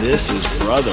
This is Brother.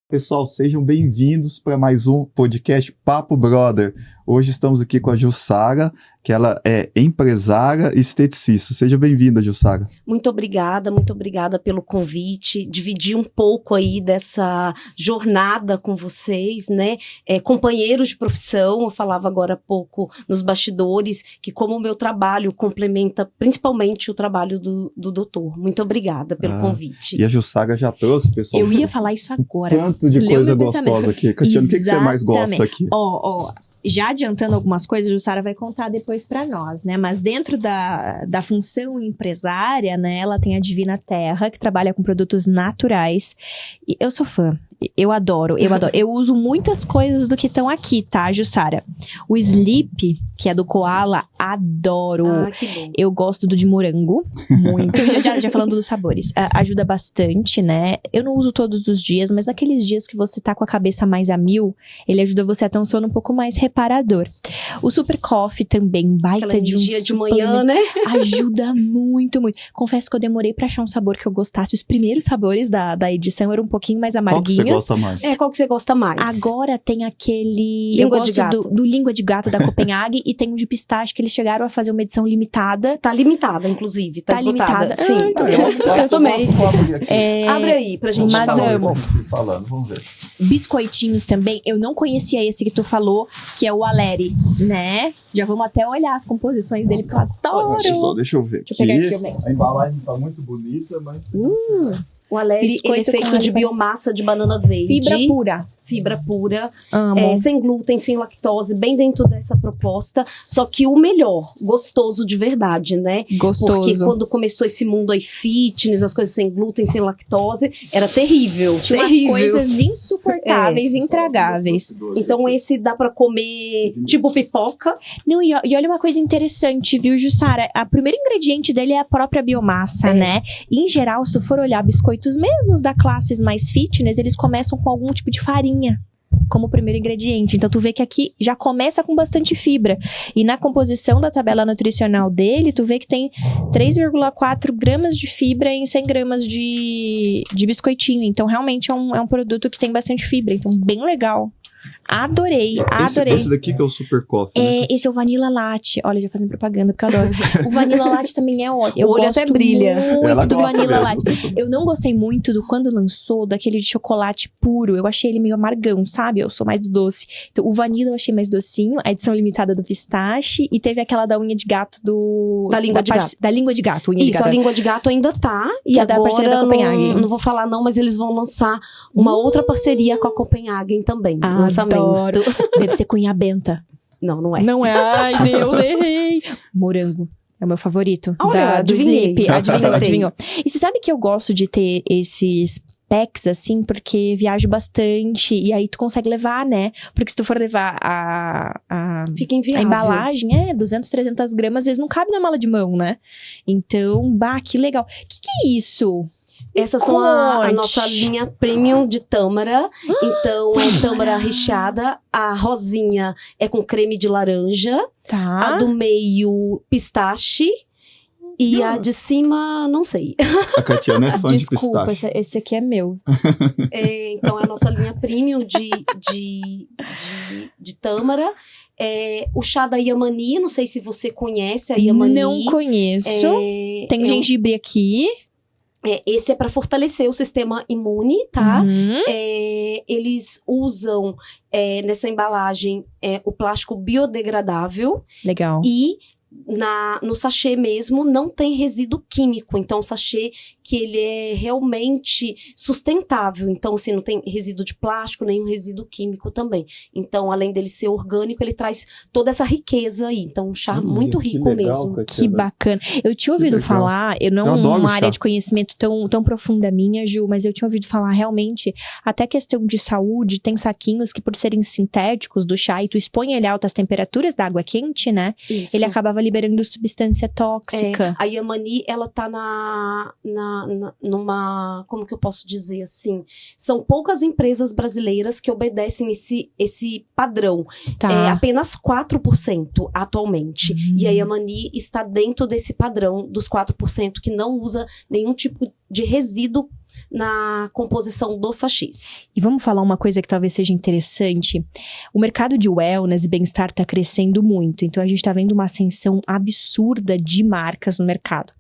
Pessoal, sejam bem-vindos para mais um podcast Papo Brother. Hoje estamos aqui com a Jussara, que ela é empresária e esteticista. Seja bem-vinda, Jussara. Muito obrigada pelo convite, dividir um pouco aí dessa jornada com vocês, né? Companheiros de profissão, eu falava agora há pouco nos bastidores, que como o meu trabalho complementa principalmente o trabalho do doutor. Muito obrigada pelo convite. E a Jussara já trouxe, pessoal. Eu ia falar isso agora. Tanto de coisa gostosa aqui. Catiana, o que você mais gosta aqui? Já adiantando algumas coisas, a Jussara vai contar depois para nós, né? Mas dentro da função empresária, né? Ela tem a Divina Terra, que trabalha com produtos naturais. E eu sou fã. Eu adoro. Eu uso muitas coisas do que estão aqui, tá, Jussara? O Sleep, que é do Koala, adoro. Que bom. Eu gosto do de morango, muito. já falando dos sabores. Ajuda bastante, né? Eu não uso todos os dias, mas naqueles dias que você tá com a cabeça mais a mil, ele ajuda você a ter um sono um pouco mais reparador. O Super Coffee também, baita de um dia de manhã, né? Ajuda muito, muito. Confesso que eu demorei pra achar um sabor que eu gostasse. Os primeiros sabores da edição eram um pouquinho mais amarguinhos. Qual que você gosta mais? Qual que você gosta mais? Agora tem aquele... Língua eu gosto de gato. do Língua de Gato da Copenhague e tem um de pistache que eles chegaram a fazer uma edição limitada. Tá limitada, inclusive. Tá esgotada. Limitada. Sim. Eu também. Abre aí pra gente falar. amo. Vamos ver. Biscoitinhos também. Eu não conhecia esse que tu falou, que é o Aleri, né? Já vamos até olhar as composições dele, porque eu adoro. Deixa eu ver. Deixa eu pegar aqui também. A embalagem tá muito bonita, mas... O Aleri, ele é feito de biomassa de banana verde. Fibra pura, sem glúten, sem lactose, bem dentro dessa proposta. Só que o melhor, gostoso de verdade, né? Gostoso. Porque quando começou esse mundo aí fitness, as coisas sem glúten, sem lactose, era terrível. Tinha umas coisas insuportáveis, intragáveis. Então esse dá pra comer tipo pipoca. Não, e olha uma coisa interessante, viu, Jussara? O primeiro ingrediente dele é a própria biomassa, né? E, em geral, se tu for olhar biscoitos mesmos da classes mais fitness, eles começam com algum tipo de farinha como primeiro ingrediente. Então, tu vê que aqui já começa com bastante fibra. E na composição da tabela nutricional dele, tu vê que tem 3,4 gramas de fibra em 100 gramas de biscoitinho. Então, realmente é um produto que tem bastante fibra. Então, bem legal. Adorei. Esse daqui que é o Super Coffee, né? Esse é o Vanilla Latte. Olha, já fazendo propaganda, porque eu adoro. O Vanilla Latte também é ótimo. Eu o olho gosto até brilha. muito do Vanilla mesmo. Latte. Eu não gostei muito do quando lançou, daquele de chocolate puro. Eu achei ele meio amargão, sabe? Eu sou mais do doce. Então, o Vanilla eu achei mais docinho. A edição limitada do pistache. E teve aquela da unha de gato Da língua de gato. Da língua de gato. A língua de gato ainda tá. E agora, da parceria da Copenhagen. Não vou falar não, mas eles vão lançar uma outra parceria com a Copenhagen também. Lançamento. Deve ser cunha benta. Não é. Não é. Ai, Deus, errei. Morango. É o meu favorito. Olha, do Sleep. Adivinhou. E você sabe que eu gosto de ter esses packs, assim, porque viajo bastante. E aí tu consegue levar, né? Porque se tu for levar Fica inviável. A embalagem, 200, 300 gramas, às vezes não cabe na mala de mão, né? Então, que legal. Que é isso? Essas são a nossa linha premium de tâmara. Então, é tâmara recheada. A rosinha é com creme de laranja. Tá. A do meio, pistache. E a de cima, não sei. A Catiana é fã de pistache. Desculpa, esse aqui é meu. Então, é a nossa linha premium de tâmara. O chá da Yamani, não sei se você conhece a Yamani. Não conheço. Tem gengibre aqui. Esse é para fortalecer o sistema imune, tá? Eles usam nessa embalagem o plástico biodegradável. Legal. E no sachê mesmo não tem resíduo químico. Então, o sachê que ele é realmente sustentável. Então, assim, não tem resíduo de plástico, nem um resíduo químico também. Então, além dele ser orgânico, ele traz toda essa riqueza aí. Então, um chá muito rico legal, mesmo. Catiana. Que bacana. Eu tinha ouvido falar, eu não uma área de conhecimento tão profunda minha, Ju, mas eu tinha ouvido falar realmente, até questão de saúde, tem saquinhos que por serem sintéticos do chá e tu expõe ele a altas temperaturas da água quente, né? Isso. Ele acabava liberando substância tóxica. A Yamani, ela tá numa, como que eu posso dizer assim, são poucas empresas brasileiras que obedecem esse padrão. Tá. Apenas 4% atualmente. E a Yamani está dentro desse padrão dos 4% que não usa nenhum tipo de resíduo na composição dos sachês. E vamos falar uma coisa que talvez seja interessante. O mercado de wellness e bem-estar está crescendo muito. Então, a gente está vendo uma ascensão absurda de marcas no mercado.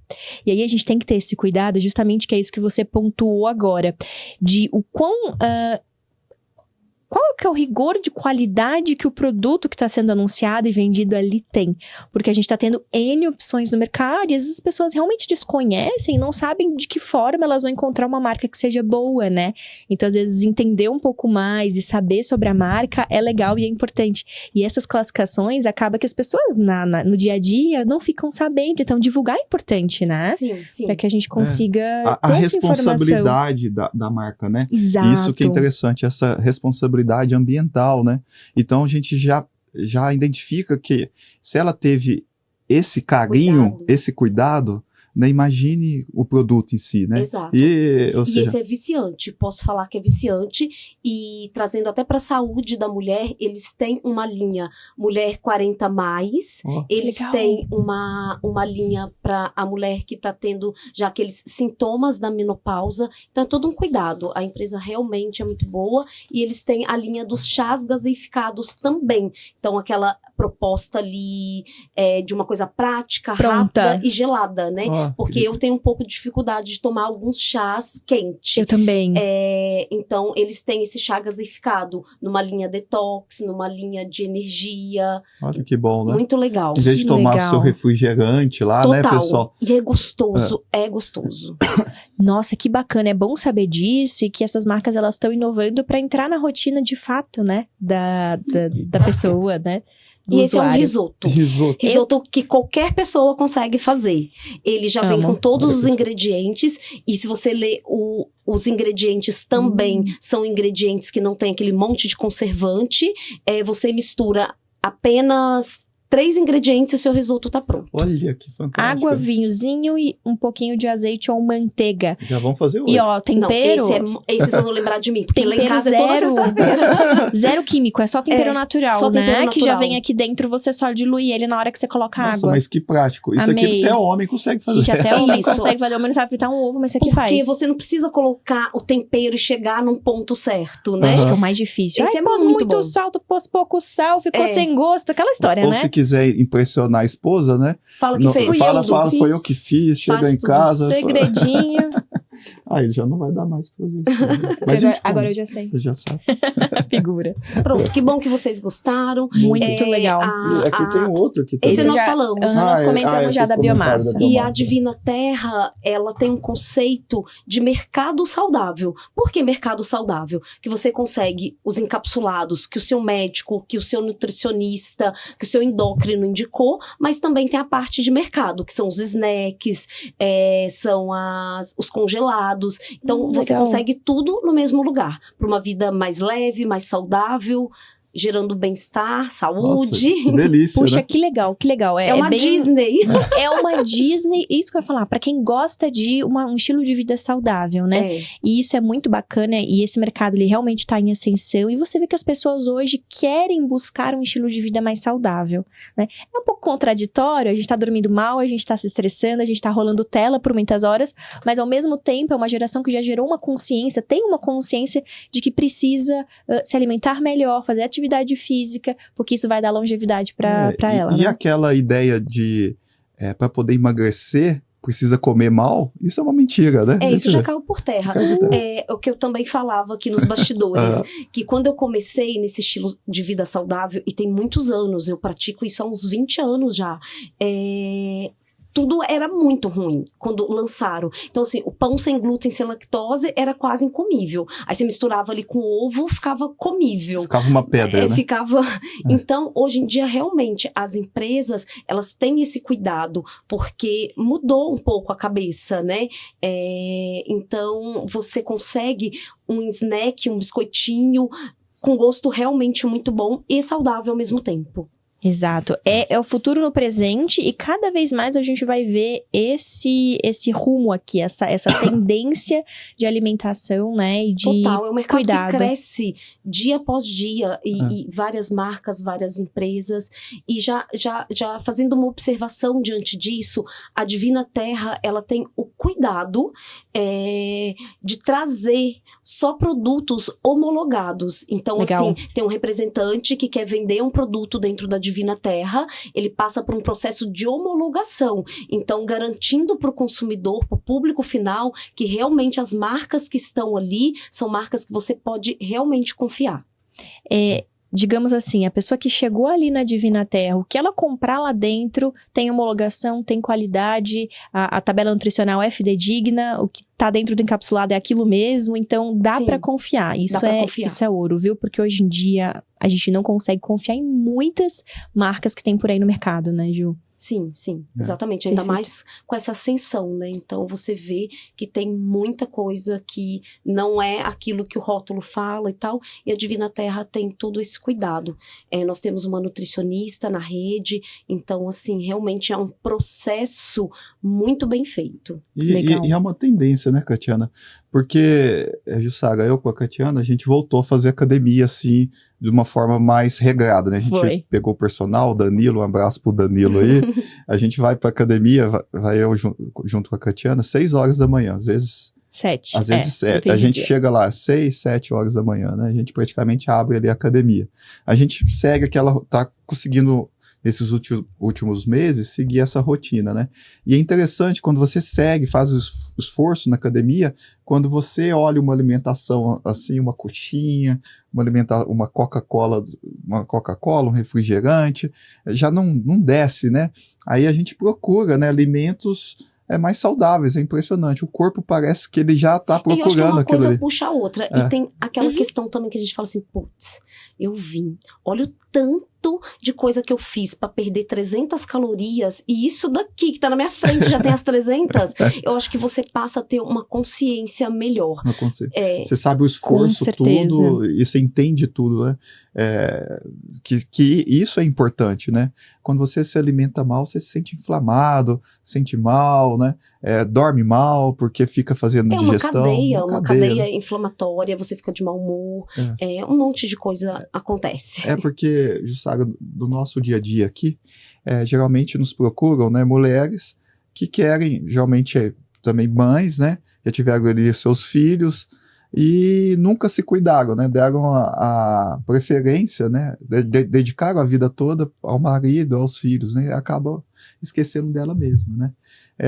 E aí, a gente tem que ter esse cuidado, justamente que é isso que você pontuou agora. De o quão... qual que é o rigor de qualidade que o produto que está sendo anunciado e vendido ali tem? Porque a gente está tendo N opções no mercado e às vezes as pessoas realmente desconhecem e não sabem de que forma elas vão encontrar uma marca que seja boa, né? Então, às vezes, entender um pouco mais e saber sobre a marca é legal e é importante. E essas classificações, acaba que as pessoas no dia a dia não ficam sabendo. Então, divulgar é importante, né? Sim, sim. Para que a gente consiga a ter essa informação. responsabilidade da marca, né? Exato. Isso que é interessante, essa responsabilidade ambiental, né? Então a gente já identifica que se ela teve esse carinho, esse cuidado, né? Imagine o produto em si, né? Exato. E esse é viciante, posso falar que é viciante, e trazendo até para a saúde da mulher, eles têm uma linha Mulher 40+, eles legal. têm uma linha para a mulher que está tendo já aqueles sintomas da menopausa, então é todo um cuidado, a empresa realmente é muito boa, e eles têm a linha dos chás gaseificados também, então aquela proposta ali de uma coisa prática, Pronta. rápida e gelada, né? Porque eu tenho um pouco de dificuldade de tomar alguns chás quentes. Eu também. Então, eles têm esse chá gaseificado numa linha detox, numa linha de energia. Olha que bom, né? Muito legal. Em vez de tomar o seu refrigerante lá, Total. né, pessoal? E é gostoso, é gostoso. Nossa, que bacana, é bom saber disso e que essas marcas elas estão inovando para entrar na rotina de fato, né, da pessoa, né? E esse usuário. é um risoto. Risoto que qualquer pessoa consegue fazer. Ele já vem com todos os ingredientes. E se você ler os ingredientes também são ingredientes que não tem aquele monte de conservante. Você mistura apenas 3 ingredientes e o seu risoto tá pronto. Olha que fantástico. Água, vinhozinho e um pouquinho de azeite ou manteiga. Já vamos fazer hoje. E ó, tempero... Não, esse vocês vão lembrar de mim, porque lá em tempero casa é toda sexta-feira. Zero químico, é só tempero natural, só né? tempero Que já natural. vem aqui dentro, você só dilui ele na hora que você coloca Nossa, água. mas que prático. Isso Amei. aqui até homem consegue fazer. Gente, até o homem Isso. consegue fazer, o homem não sabe fritar um ovo, mas isso aqui faz. Porque você não precisa colocar o tempero e chegar num ponto certo, né? Acho que é o mais difícil. Esse Ai, é pôs muito muito bom. sal, pôs pouco sal, ficou sem gosto, aquela história, Ou né? se quiser impressionar a esposa, né? Fala que fez. Fala, tudo. foi eu que fiz, chega Faz em tudo. casa. Segredinho. Ele já não vai dar mais pra fazer isso. Né? Mas Agora eu já sei. Você já sabe. Figura. Pronto, que bom que vocês gostaram. Muito legal. Aqui tem um outro aqui também. Esse Esse nós já- falamos. Nós comentamos já vocês da comentaram biomassa. da E a biomassa. Divina Terra, ela tem um conceito de mercado saudável. Por que mercado saudável? Que você consegue os encapsulados que o seu médico, que o seu nutricionista, que o seu endócrino indicou, mas também tem a parte de mercado, que são os snacks, são os congelados. Então, você legal. consegue tudo no mesmo lugar. Para uma vida mais leve, mais saudável, gerando bem-estar, Nossa, saúde. que delícia, Puxa, né? que legal, que legal. É uma bem- Disney. É uma Disney, isso que eu ia falar, pra quem gosta de um estilo de vida saudável, né? E isso é muito bacana, e esse mercado, ele realmente tá em ascensão, e você vê que as pessoas hoje querem buscar um estilo de vida mais saudável, né? É um pouco contraditório, a gente tá dormindo mal, a gente tá se estressando, a gente tá rolando tela por muitas horas, mas ao mesmo tempo é uma geração que já gerou uma consciência, tem uma consciência de que precisa se alimentar melhor, fazer atividade física, porque isso vai dar longevidade pra ela, E né? aquela ideia de, para poder emagrecer, precisa comer mal, isso é uma mentira, né? Isso já caiu por terra. Caiu por terra. O que eu também falava aqui nos bastidores, que quando eu comecei nesse estilo de vida saudável, e tem muitos anos, eu pratico isso há uns 20 anos já, tudo era muito ruim quando lançaram. Então, assim, o pão sem glúten, sem lactose, era quase incomível. Aí você misturava ali com ovo, ficava comível. Ficava uma pedra, né? Ficava... Então, hoje em dia, realmente, as empresas, elas têm esse cuidado, porque mudou um pouco a cabeça, né? Então, você consegue um snack, um biscoitinho, com gosto realmente muito bom e saudável ao mesmo tempo. Exato. É o futuro no presente e cada vez mais a gente vai ver esse rumo aqui, essa tendência de alimentação, né? E de Total, é um mercado cuidado. que cresce dia após dia e várias marcas, várias empresas. E já fazendo uma observação diante disso, a Divina Terra, ela tem o cuidado de trazer só produtos homologados. Então, Legal. assim, tem um representante que quer vender um produto dentro da Divina Terra, ele passa por um processo de homologação. Então, garantindo para o consumidor, para o público final, que realmente as marcas que estão ali são marcas que você pode realmente confiar. Digamos assim, a pessoa que chegou ali na Divina Terra, o que ela comprar lá dentro tem homologação, tem qualidade, a tabela nutricional é fidedigna, o que tá dentro do encapsulado é aquilo mesmo, então dá pra confiar. Isso é ouro, viu? Porque hoje em dia a gente não consegue confiar em muitas marcas que tem por aí no mercado, né, Ju? Sim, exatamente. Ainda mais com essa ascensão, né? Então, você vê que tem muita coisa que não é aquilo que o rótulo fala e tal, e a Divina Terra tem todo esse cuidado. Nós temos uma nutricionista na rede, então, assim, realmente é um processo muito bem feito. E é uma tendência, né, Catiana? Porque, Jussara, eu com a Catiana, a gente voltou a fazer academia, assim, de uma forma mais regrada, né? A gente pegou o personal, o Danilo, um abraço pro Danilo aí. A gente vai pra academia, vai eu junto com a Catiana, 6 horas da manhã, às vezes 7. Às vezes 7. A gente chega lá às 6, 7 horas da manhã, né? A gente praticamente abre ali a academia. A gente segue que ela tá conseguindo, nesses últimos meses, seguir essa rotina, né? E é interessante quando você segue, faz o esforço na academia, quando você olha uma alimentação assim, uma coxinha, uma Coca-Cola, um refrigerante, já não desce, né? Aí a gente procura, né, alimentos mais saudáveis, é impressionante. O corpo parece que ele já está procurando aquilo ali. Eu acho que uma coisa puxa a outra. E tem aquela questão também que a gente fala assim, putz, eu vim, olha o tanto de coisa que eu fiz para perder 300 calorias e isso daqui que tá na minha frente já tem as 300. Eu acho que você passa a ter uma consciência melhor. Você sabe o esforço, tudo, e você entende tudo, né? Que isso é importante, né? Quando você se alimenta mal, você se sente inflamado, sente mal, né? Dorme mal, porque fica fazendo digestão. Uma cadeia inflamatória, você fica de mau humor, um monte de coisa acontece. Porque, Jussara, do nosso dia a dia aqui, geralmente nos procuram, né, mulheres que querem, geralmente também mães, né, já tiveram ali seus filhos e nunca se cuidaram, né, deram a preferência, né, dedicaram a vida toda ao marido, aos filhos, né, e acabam esquecendo dela mesma, né.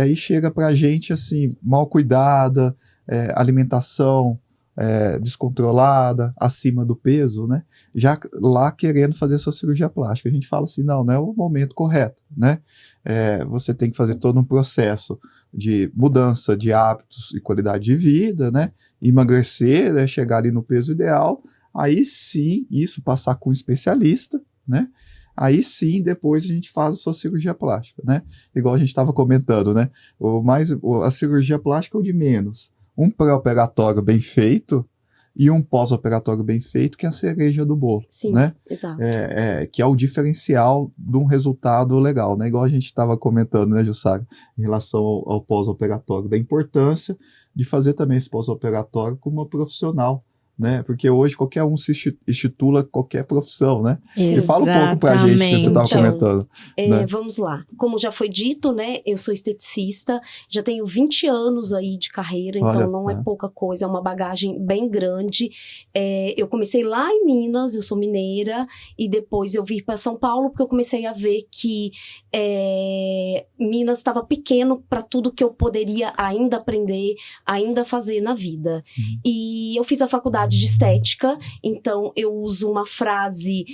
E chega pra gente, assim, mal cuidada, alimentação descontrolada, acima do peso, né? Já lá querendo fazer sua cirurgia plástica. A gente fala assim, não é o momento correto, né? Você tem que fazer todo um processo de mudança de hábitos e qualidade de vida, né? Emagrecer, né? Chegar ali no peso ideal. Aí sim, isso passar com um especialista, né? Aí sim, depois a gente faz a sua cirurgia plástica, né? Igual a gente estava comentando, né? A cirurgia plástica é o de menos. Um pré-operatório bem feito e um pós-operatório bem feito, que é a cereja do bolo. Sim, né? Exato. Que é o diferencial de um resultado legal, né? Igual a gente estava comentando, né, Jussara, em relação ao pós-operatório, da importância de fazer também esse pós-operatório com uma profissional, né? Porque hoje qualquer um se intitula qualquer profissão, né? Exatamente. E fala um pouco pra gente que você estava comentando. Né? Vamos lá. Como já foi dito, né? Eu sou esteticista, já tenho 20 anos aí de carreira, então não é pouca coisa, é uma bagagem bem grande. Eu comecei lá em Minas, eu sou mineira, e depois eu vim para São Paulo, porque eu comecei a ver que Minas estava pequeno para tudo que eu poderia ainda aprender, ainda fazer na vida. E eu fiz a faculdade de estética, então eu uso uma frase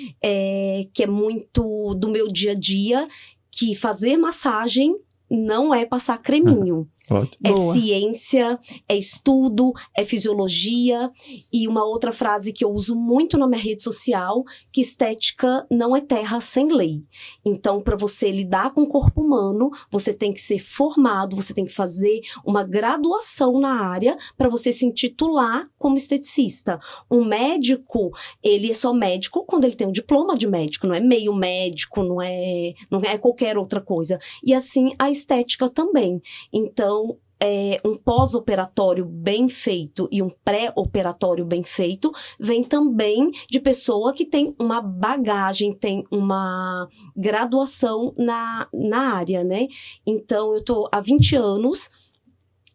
que é muito do meu dia a dia, que fazer massagem não é passar creminho. Ótimo. É Boa. ciência, é estudo, é fisiologia. E uma outra frase que eu uso muito na minha rede social, que estética não é terra sem lei. Então, para você lidar com o corpo humano, você tem que ser formado, você tem que fazer uma graduação na área para você se intitular como esteticista. Um médico, ele é só médico quando ele tem um diploma de médico, não é meio médico, não é qualquer outra coisa. E assim, a estética também. Então, um pós-operatório bem feito e um pré-operatório bem feito vem também de pessoa que tem uma bagagem, tem uma graduação na área, né? Então, eu tô há 20 anos.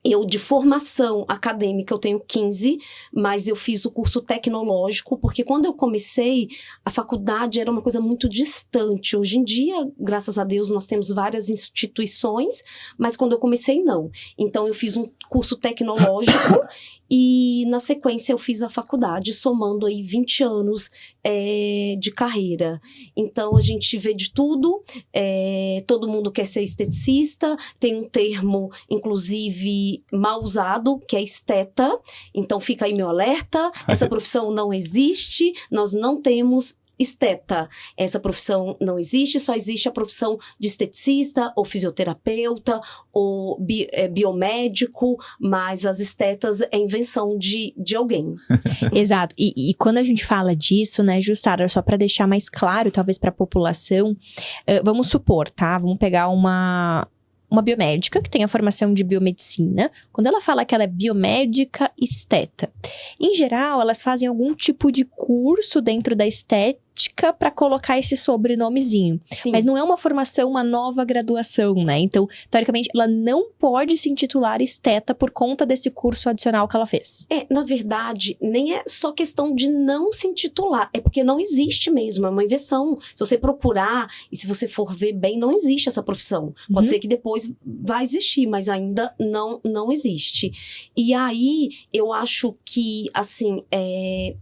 Eu, de formação acadêmica, eu tenho 15, mas eu fiz o curso tecnológico, porque quando eu comecei, a faculdade era uma coisa muito distante. Hoje em dia, graças a Deus, nós temos várias instituições, mas quando eu comecei, não. Então, eu fiz um curso tecnológico e, na sequência, eu fiz a faculdade, somando aí 20 anos de carreira. Então, a gente vê de tudo, todo mundo quer ser esteticista, tem um termo, inclusive, mal usado, que é esteta. Então fica aí meu alerta, essa profissão não existe, nós não temos esteta. Essa profissão não existe, só existe a profissão de esteticista, ou fisioterapeuta, ou biomédico, mas as estetas é invenção de alguém. Exato. E quando a gente fala disso, né, Jussara, só para deixar mais claro, talvez para a população, vamos supor, tá? Vamos pegar uma biomédica que tem a formação de biomedicina. Quando ela fala que ela é biomédica esteta, em geral, elas fazem algum tipo de curso dentro da estética para colocar esse sobrenomezinho. Sim. Mas não é uma formação, uma nova graduação, né? Então, teoricamente, ela não pode se intitular esteta por conta desse curso adicional que ela fez. Na verdade, nem é só questão de não se intitular, é porque não existe mesmo, é uma invenção. Se você procurar e se você for ver bem, não existe essa profissão. Pode ser que depois vai existir, mas ainda não existe. E aí, eu acho que, assim,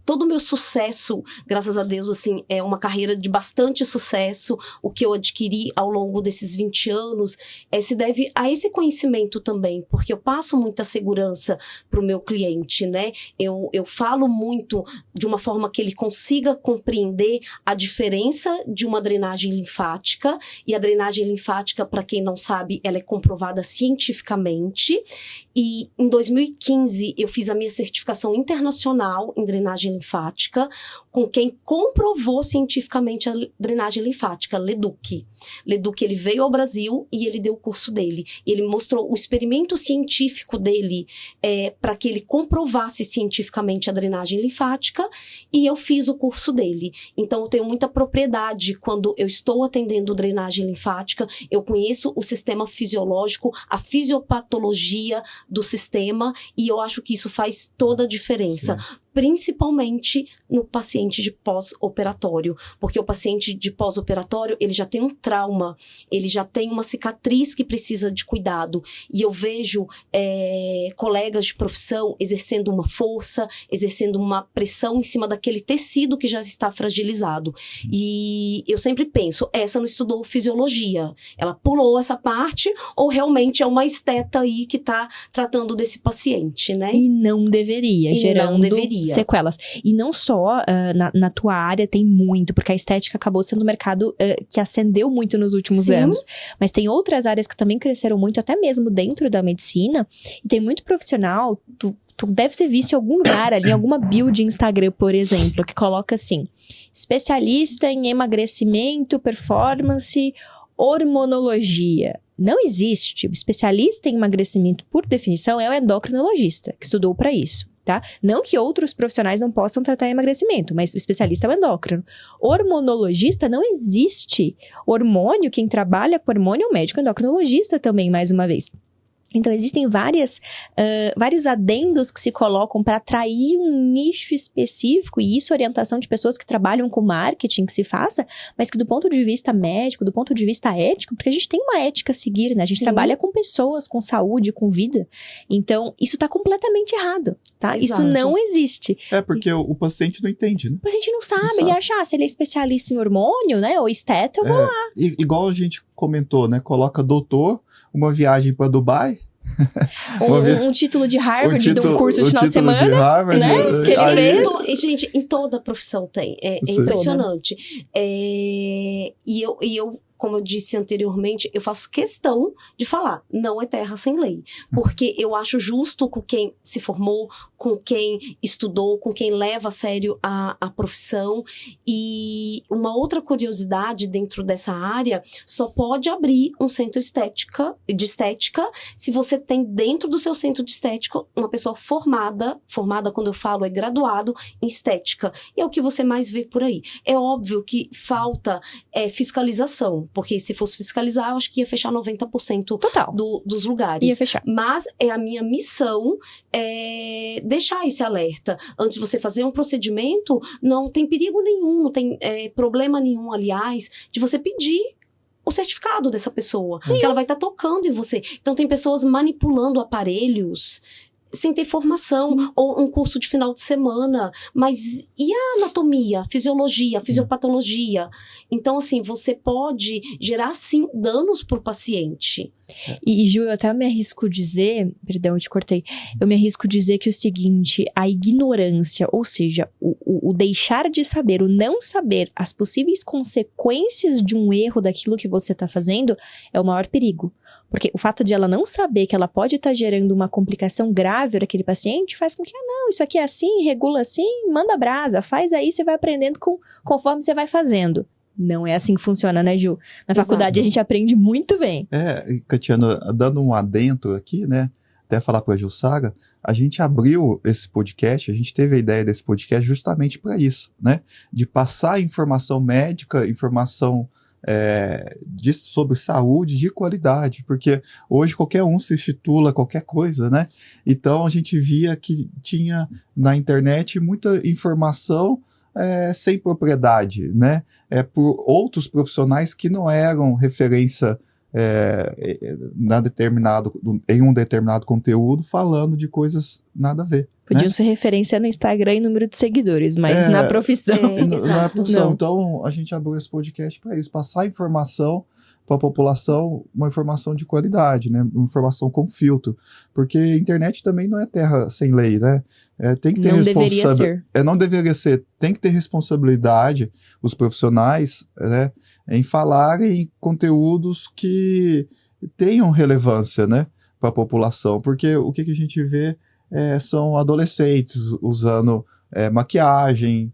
todo o meu sucesso, graças a Deus, assim, é uma carreira de bastante sucesso. O que eu adquiri ao longo desses 20 anos se deve a esse conhecimento também, porque eu passo muita segurança para o meu cliente, né? Eu falo muito de uma forma que ele consiga compreender a diferença de uma drenagem linfática, e a drenagem linfática, para quem não sabe, ela é comprovada cientificamente, e em 2015 eu fiz a minha certificação internacional em drenagem linfática, com quem comprovou cientificamente a drenagem linfática, Leduc. Leduc, ele veio ao Brasil e ele deu o curso dele. E ele mostrou o experimento científico dele para que ele comprovasse cientificamente a drenagem linfática, e eu fiz o curso dele. Então, eu tenho muita propriedade quando eu estou atendendo drenagem linfática, eu conheço o sistema fisiológico, a fisiopatologia do sistema, e eu acho que isso faz toda a diferença. Sim. Principalmente no paciente de pós-operatório, porque o paciente de pós-operatório, ele já tem um trauma, ele já tem uma cicatriz que precisa de cuidado, e eu vejo colegas de profissão exercendo uma força, exercendo uma pressão em cima daquele tecido que já está fragilizado, e eu sempre penso, essa não estudou fisiologia, ela pulou essa parte, ou realmente é uma esteta aí que está tratando desse paciente, né? E não deveria, gerando sequelas. E não só na tua área tem muito, porque a estética acabou sendo um mercado que ascendeu muito nos últimos anos. Mas tem outras áreas que também cresceram muito, até mesmo dentro da medicina. E tem muito profissional, tu deve ter visto em algum lugar ali, alguma bio de Instagram, por exemplo, que coloca assim, especialista em emagrecimento, performance, hormonologia. Não existe. O especialista em emagrecimento, por definição, é o endocrinologista, que estudou para isso. Tá? Não que outros profissionais não possam tratar emagrecimento, mas o especialista é o endócrino. Hormonologista não existe. Hormônio, quem trabalha com hormônio é o médico endocrinologista também, mais uma vez. Então, existem vários adendos que se colocam para atrair um nicho específico, e isso é orientação de pessoas que trabalham com marketing que se faça, mas que do ponto de vista médico, do ponto de vista ético, porque a gente tem uma ética a seguir, né? A gente trabalha com pessoas, com saúde, com vida. Então, isso está completamente errado, tá? Exato. Isso não existe. Porque o paciente não entende, né? O paciente não sabe, ele acha, se ele é especialista em hormônio, né? Ou esteta, eu vou lá. Igual a gente comentou, né? Coloca doutor, uma viagem para Dubai, Um título de Harvard, de um curso de final de semana, de Harvard, né? Que ele fez. E, gente, em toda profissão tem. É impressionante. E eu, como eu disse anteriormente, eu faço questão de falar, não é terra sem lei. Porque eu acho justo com quem se formou, com quem estudou, com quem leva a sério a profissão. E uma outra curiosidade dentro dessa área, só pode abrir um centro de estética se você tem dentro do seu centro de estética uma pessoa formada quando eu falo é graduado em estética. E é o que você mais vê por aí. É óbvio que falta fiscalização. Porque se fosse fiscalizar, eu acho que ia fechar 90% Total. Dos lugares. Ia fechar. Mas é a minha missão deixar esse alerta. Antes de você fazer um procedimento, não tem perigo nenhum, não tem problema nenhum, aliás, de você pedir o certificado dessa pessoa. Porque ela vai estar tocando em você. Então, tem pessoas manipulando aparelhos sem ter formação, ou um curso de final de semana, mas e a anatomia, fisiologia, fisiopatologia? Então, assim, você pode gerar, sim, danos para o paciente. E, Ju, eu até me arrisco dizer, perdão, eu te cortei, eu me arrisco dizer que o seguinte, a ignorância, ou seja, o deixar de saber, o não saber as possíveis consequências de um erro daquilo que você está fazendo, é o maior perigo. Porque o fato de ela não saber que ela pode estar gerando uma complicação grave naquele paciente faz com que, não, isso aqui é assim, regula assim, manda brasa, faz aí, você vai aprendendo conforme você vai fazendo. Não é assim que funciona, né, Ju? Na faculdade a gente aprende muito bem. Catiana, dando um adentro aqui, né, até falar para a Jussara, a gente abriu esse podcast, a gente teve a ideia desse podcast justamente para isso, né, de passar informação médica, informação sobre saúde de qualidade, porque hoje qualquer um se intitula qualquer coisa, né? Então a gente via que tinha na internet muita informação sem propriedade, né? Por outros profissionais que não eram referência em um determinado conteúdo, falando de coisas nada a ver. Podiam ser referência no Instagram e número de seguidores, mas na profissão. Na profissão. Então, a gente abriu esse podcast para isso, passar informação para a população, uma informação de qualidade, né? Uma informação com filtro. Porque a internet também não é terra sem lei, né? Tem que ter deveria ser. Não deveria ser. Tem que ter responsabilidade, os profissionais, né? Em falarem conteúdos que tenham relevância, né? Para a população. Porque o que a gente vê são adolescentes usando maquiagem,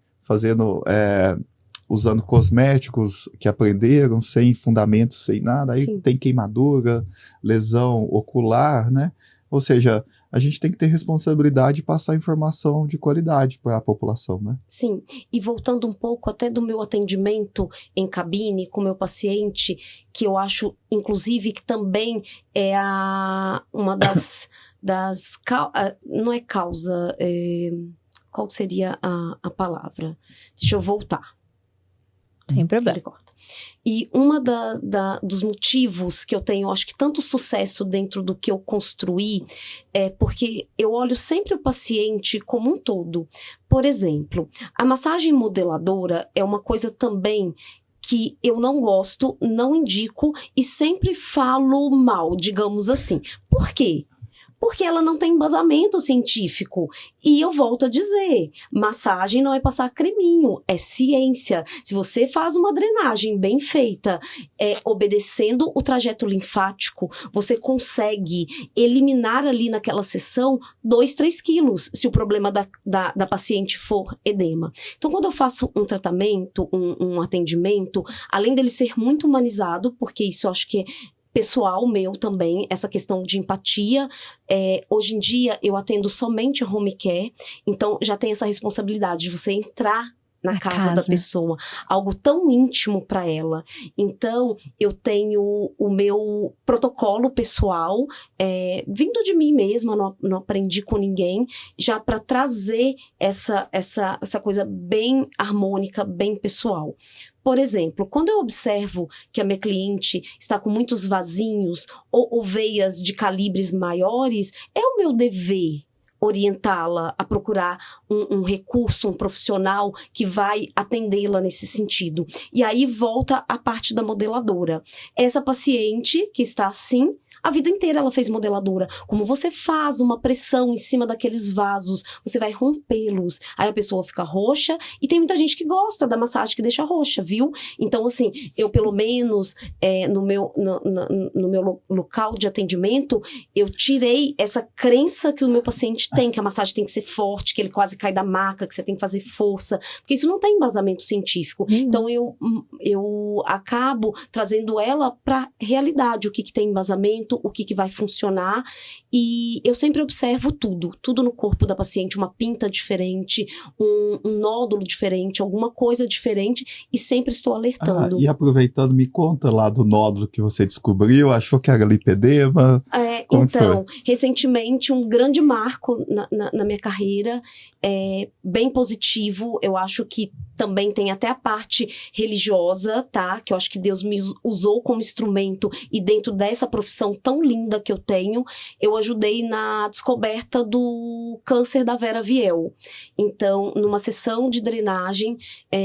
usando cosméticos que aprenderam sem fundamento, sem nada, aí Sim. Tem queimadura, lesão ocular, né? Ou seja, a gente tem que ter responsabilidade de passar informação de qualidade para a população, né? Sim, e voltando um pouco até do meu atendimento em cabine com o meu paciente, que eu acho, inclusive, que também é uma não é causa, qual seria a palavra? Deixa eu voltar. Sem problema. E dos motivos que eu tenho, acho que tanto sucesso dentro do que eu construí, é porque eu olho sempre o paciente como um todo. Por exemplo, a massagem modeladora é uma coisa também que eu não gosto, não indico e sempre falo mal, digamos assim. Por quê? Porque ela não tem embasamento científico. E eu volto a dizer, massagem não é passar creminho, é ciência. Se você faz uma drenagem bem feita, obedecendo o trajeto linfático, você consegue eliminar ali naquela sessão 2, 3 quilos, se o problema da paciente for edema. Então, quando eu faço um tratamento, um atendimento, além dele ser muito humanizado, porque isso eu acho que é pessoal meu também, essa questão de empatia. Hoje em dia, eu atendo somente home care, então já tem essa responsabilidade de você entrar na casa da pessoa, algo tão íntimo para ela. Então, eu tenho o meu protocolo pessoal, vindo de mim mesma, não aprendi com ninguém, já para trazer essa coisa bem harmônica, bem pessoal. Por exemplo, quando eu observo que a minha cliente está com muitos vasinhos ou veias de calibres maiores, é o meu dever orientá-la a procurar um recurso, um profissional que vai atendê-la nesse sentido. E aí volta a parte da modeladora. Essa paciente que está assim, A vida inteira ela fez modeladora. Como você faz uma pressão em cima daqueles vasos, você vai rompê-los. Aí a pessoa fica roxa, e tem muita gente que gosta da massagem que deixa roxa, viu? Então, assim, eu pelo menos, no meu local de atendimento, eu tirei essa crença que o meu paciente tem, que a massagem tem que ser forte, que ele quase cai da maca, que você tem que fazer força, porque isso não tem embasamento científico. Então, eu acabo trazendo ela para realidade, o que tem embasamento, o que vai funcionar, e eu sempre observo tudo no corpo da paciente, uma pinta diferente, um nódulo diferente, alguma coisa diferente, e sempre estou alertando. E aproveitando, me conta lá do nódulo que você descobriu, achou que era lipedema? Então, recentemente, um grande marco na minha carreira, bem positivo, eu acho que também tem até a parte religiosa, tá? Que eu acho que Deus me usou como instrumento, e dentro dessa profissão tão linda que eu tenho, eu ajudei na descoberta do câncer da Vera Viel. Então, numa sessão de drenagem,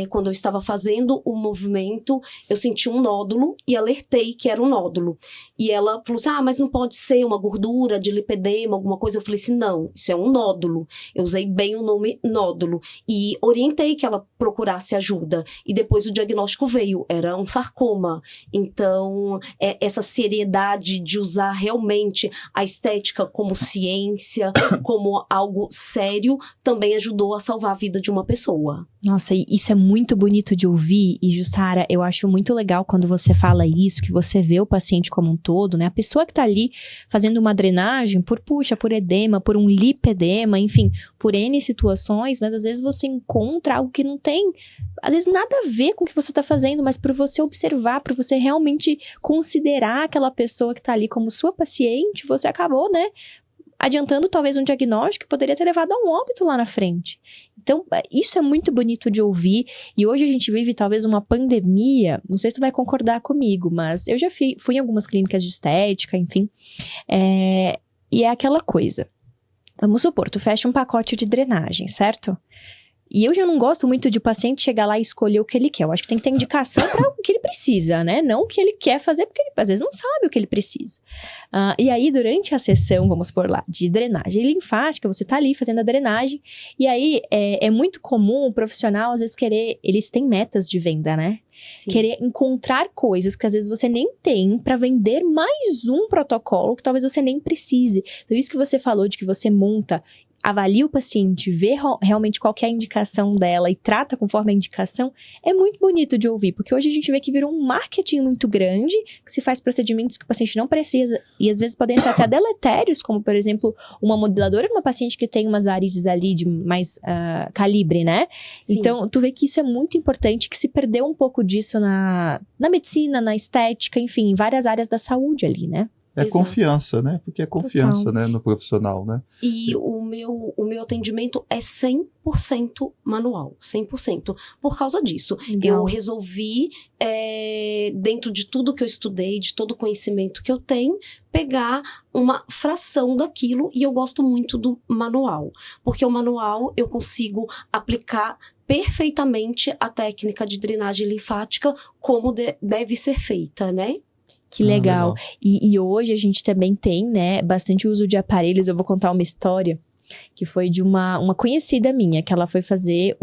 quando eu estava fazendo o movimento, eu senti um nódulo e alertei que era um nódulo. E ela falou assim, mas não pode ser uma gordura de lipedema, alguma coisa. Eu falei assim, não, isso é um nódulo. Eu usei bem o nome nódulo. E orientei que ela procurasse ajuda. E depois o diagnóstico veio, era um sarcoma. Então, essa seriedade de usar realmente a estética como ciência, como algo sério, também ajudou a salvar a vida de uma pessoa. Nossa, isso é muito bonito de ouvir, e Jussara, eu acho muito legal quando você fala isso, que você vê o paciente como um todo, né? A pessoa que tá ali fazendo uma drenagem por edema, por um lipedema, enfim, por N situações, mas às vezes você encontra algo que não tem, às vezes nada a ver com o que você tá fazendo, mas por você observar, por você realmente considerar aquela pessoa que tá ali como sua paciente, você acabou, né, adiantando talvez um diagnóstico que poderia ter levado a um óbito lá na frente. Então, isso é muito bonito de ouvir, e hoje a gente vive talvez uma pandemia, não sei se tu vai concordar comigo, mas eu já fui em algumas clínicas de estética, enfim, e é aquela coisa. Vamos supor, tu fecha um pacote de drenagem, certo? E eu já não gosto muito de o paciente chegar lá e escolher o que ele quer. Eu acho que tem que ter indicação para o que ele precisa, né? Não o que ele quer fazer, porque ele às vezes não sabe o que ele precisa. E aí, durante a sessão, vamos supor lá, de drenagem linfática, você tá ali fazendo a drenagem, e aí é muito comum o profissional, às vezes, eles têm metas de venda, né? Sim. Querer encontrar coisas que às vezes você nem tem para vender mais um protocolo que talvez você nem precise. Então, isso que você falou de que você monta, avalia o paciente, vê realmente qual que é a indicação dela e trata conforme a indicação, é muito bonito de ouvir, porque hoje a gente vê que virou um marketing muito grande, que se faz procedimentos que o paciente não precisa, e às vezes podem ser até deletérios, como por exemplo, uma modeladora de uma paciente que tem umas varizes ali de mais calibre, né? Sim. Então, tu vê que isso é muito importante, que se perdeu um pouco disso na medicina, na estética, enfim, em várias áreas da saúde ali, né? Exato. Confiança, né? Porque é confiança, né, no profissional, né? E o meu atendimento é 100% manual, 100%. Por causa disso, legal. Eu resolvi, dentro de tudo que eu estudei, de todo o conhecimento que eu tenho, pegar uma fração daquilo, e eu gosto muito do manual. Porque o manual eu consigo aplicar perfeitamente a técnica de drenagem linfática como deve ser feita, né? Que legal. E hoje a gente também tem, né, bastante uso de aparelhos. Eu vou contar uma história que foi de uma conhecida minha, que ela foi fazer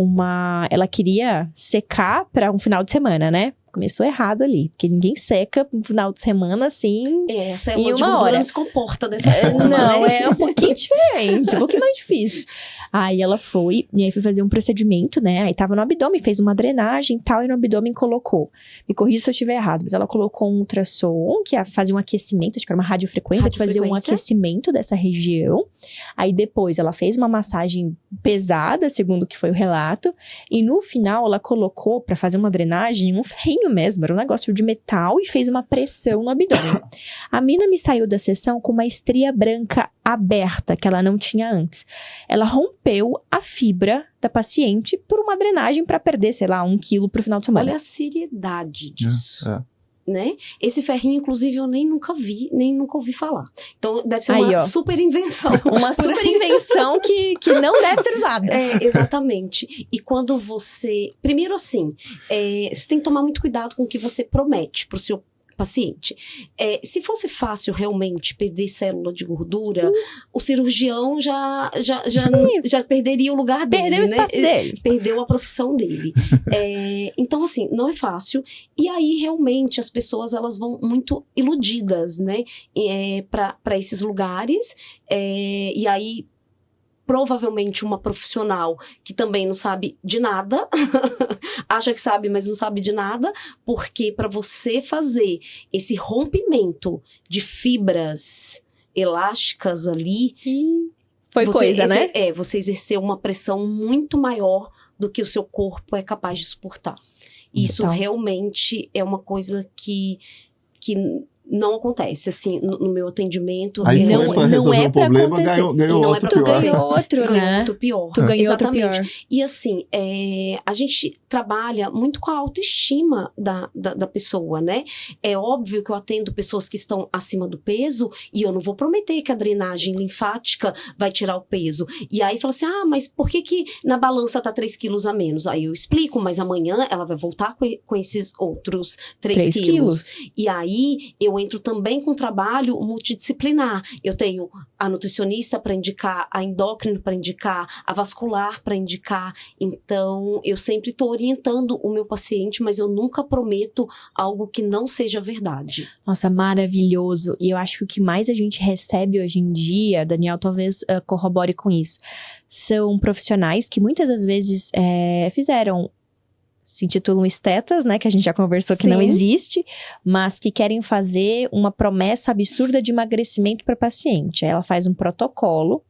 ela queria secar para um final de semana, né? Começou errado ali, porque ninguém seca um final de semana assim essa em uma hora. Não se comporta dessa forma, não, né? É um pouquinho diferente, um pouquinho mais difícil. Aí ela foi fazer um procedimento, né? Aí tava no abdômen, fez uma drenagem e tal, e no abdômen colocou. Me corrija se eu estiver errado, mas ela colocou um ultrassom, que fazia um aquecimento, acho que era uma radiofrequência, que fazia um aquecimento dessa região. Aí depois ela fez uma massagem pesada, segundo o que foi o relato, e no final ela colocou, pra fazer uma drenagem, um ferrinho mesmo, era um negócio de metal, e fez uma pressão no abdômen. A mina me saiu da sessão com uma estria branca aberta, que ela não tinha antes. Ela rompeu a fibra da paciente por uma drenagem para perder, sei lá, 1 quilo pro final de semana. Olha a seriedade disso. Né? Esse ferrinho, inclusive, eu nem nunca ouvi falar. Então, deve ser uma super invenção. Uma super invenção que não deve ser usada. Exatamente. E quando você... Primeiro, assim, você tem que tomar muito cuidado com o que você promete pro seu paciente. Se fosse fácil realmente perder célula de gordura, o cirurgião já perderia o lugar dele. Perdeu o espaço dele. Perdeu a profissão dele. Então, assim, não é fácil. E aí, realmente, as pessoas elas vão muito iludidas, né? Para esses lugares. E aí, provavelmente uma profissional que também não sabe de nada, acha que sabe, mas não sabe de nada, porque para você fazer esse rompimento de fibras elásticas ali... Você exerceu uma pressão muito maior do que o seu corpo é capaz de suportar. Isso realmente é uma coisa que não acontece, assim, no meu atendimento. Aí não é pra acontecer. Ganhou outro pior. Tu ganhou outro, né? Muito pior. Tu ganhou outro pior. E assim, a gente trabalha muito com a autoestima da pessoa, né? É óbvio que eu atendo pessoas que estão acima do peso e eu não vou prometer que a drenagem linfática vai tirar o peso. E aí fala assim, mas por que na balança tá 3 quilos a menos? Aí eu explico, mas amanhã ela vai voltar com esses outros 3 quilos. E aí eu entro também com um trabalho multidisciplinar. Eu tenho a nutricionista para indicar, a endócrino para indicar, a vascular para indicar. Então, eu sempre estou orientando o meu paciente, mas eu nunca prometo algo que não seja verdade. Nossa, maravilhoso. E eu acho que o que mais a gente recebe hoje em dia, Daniel talvez corrobore com isso, são profissionais que muitas das vezes se intitulam estetas, né, que a gente já conversou que não existe, mas que querem fazer uma promessa absurda de emagrecimento para paciente. Aí ela faz um protocolo,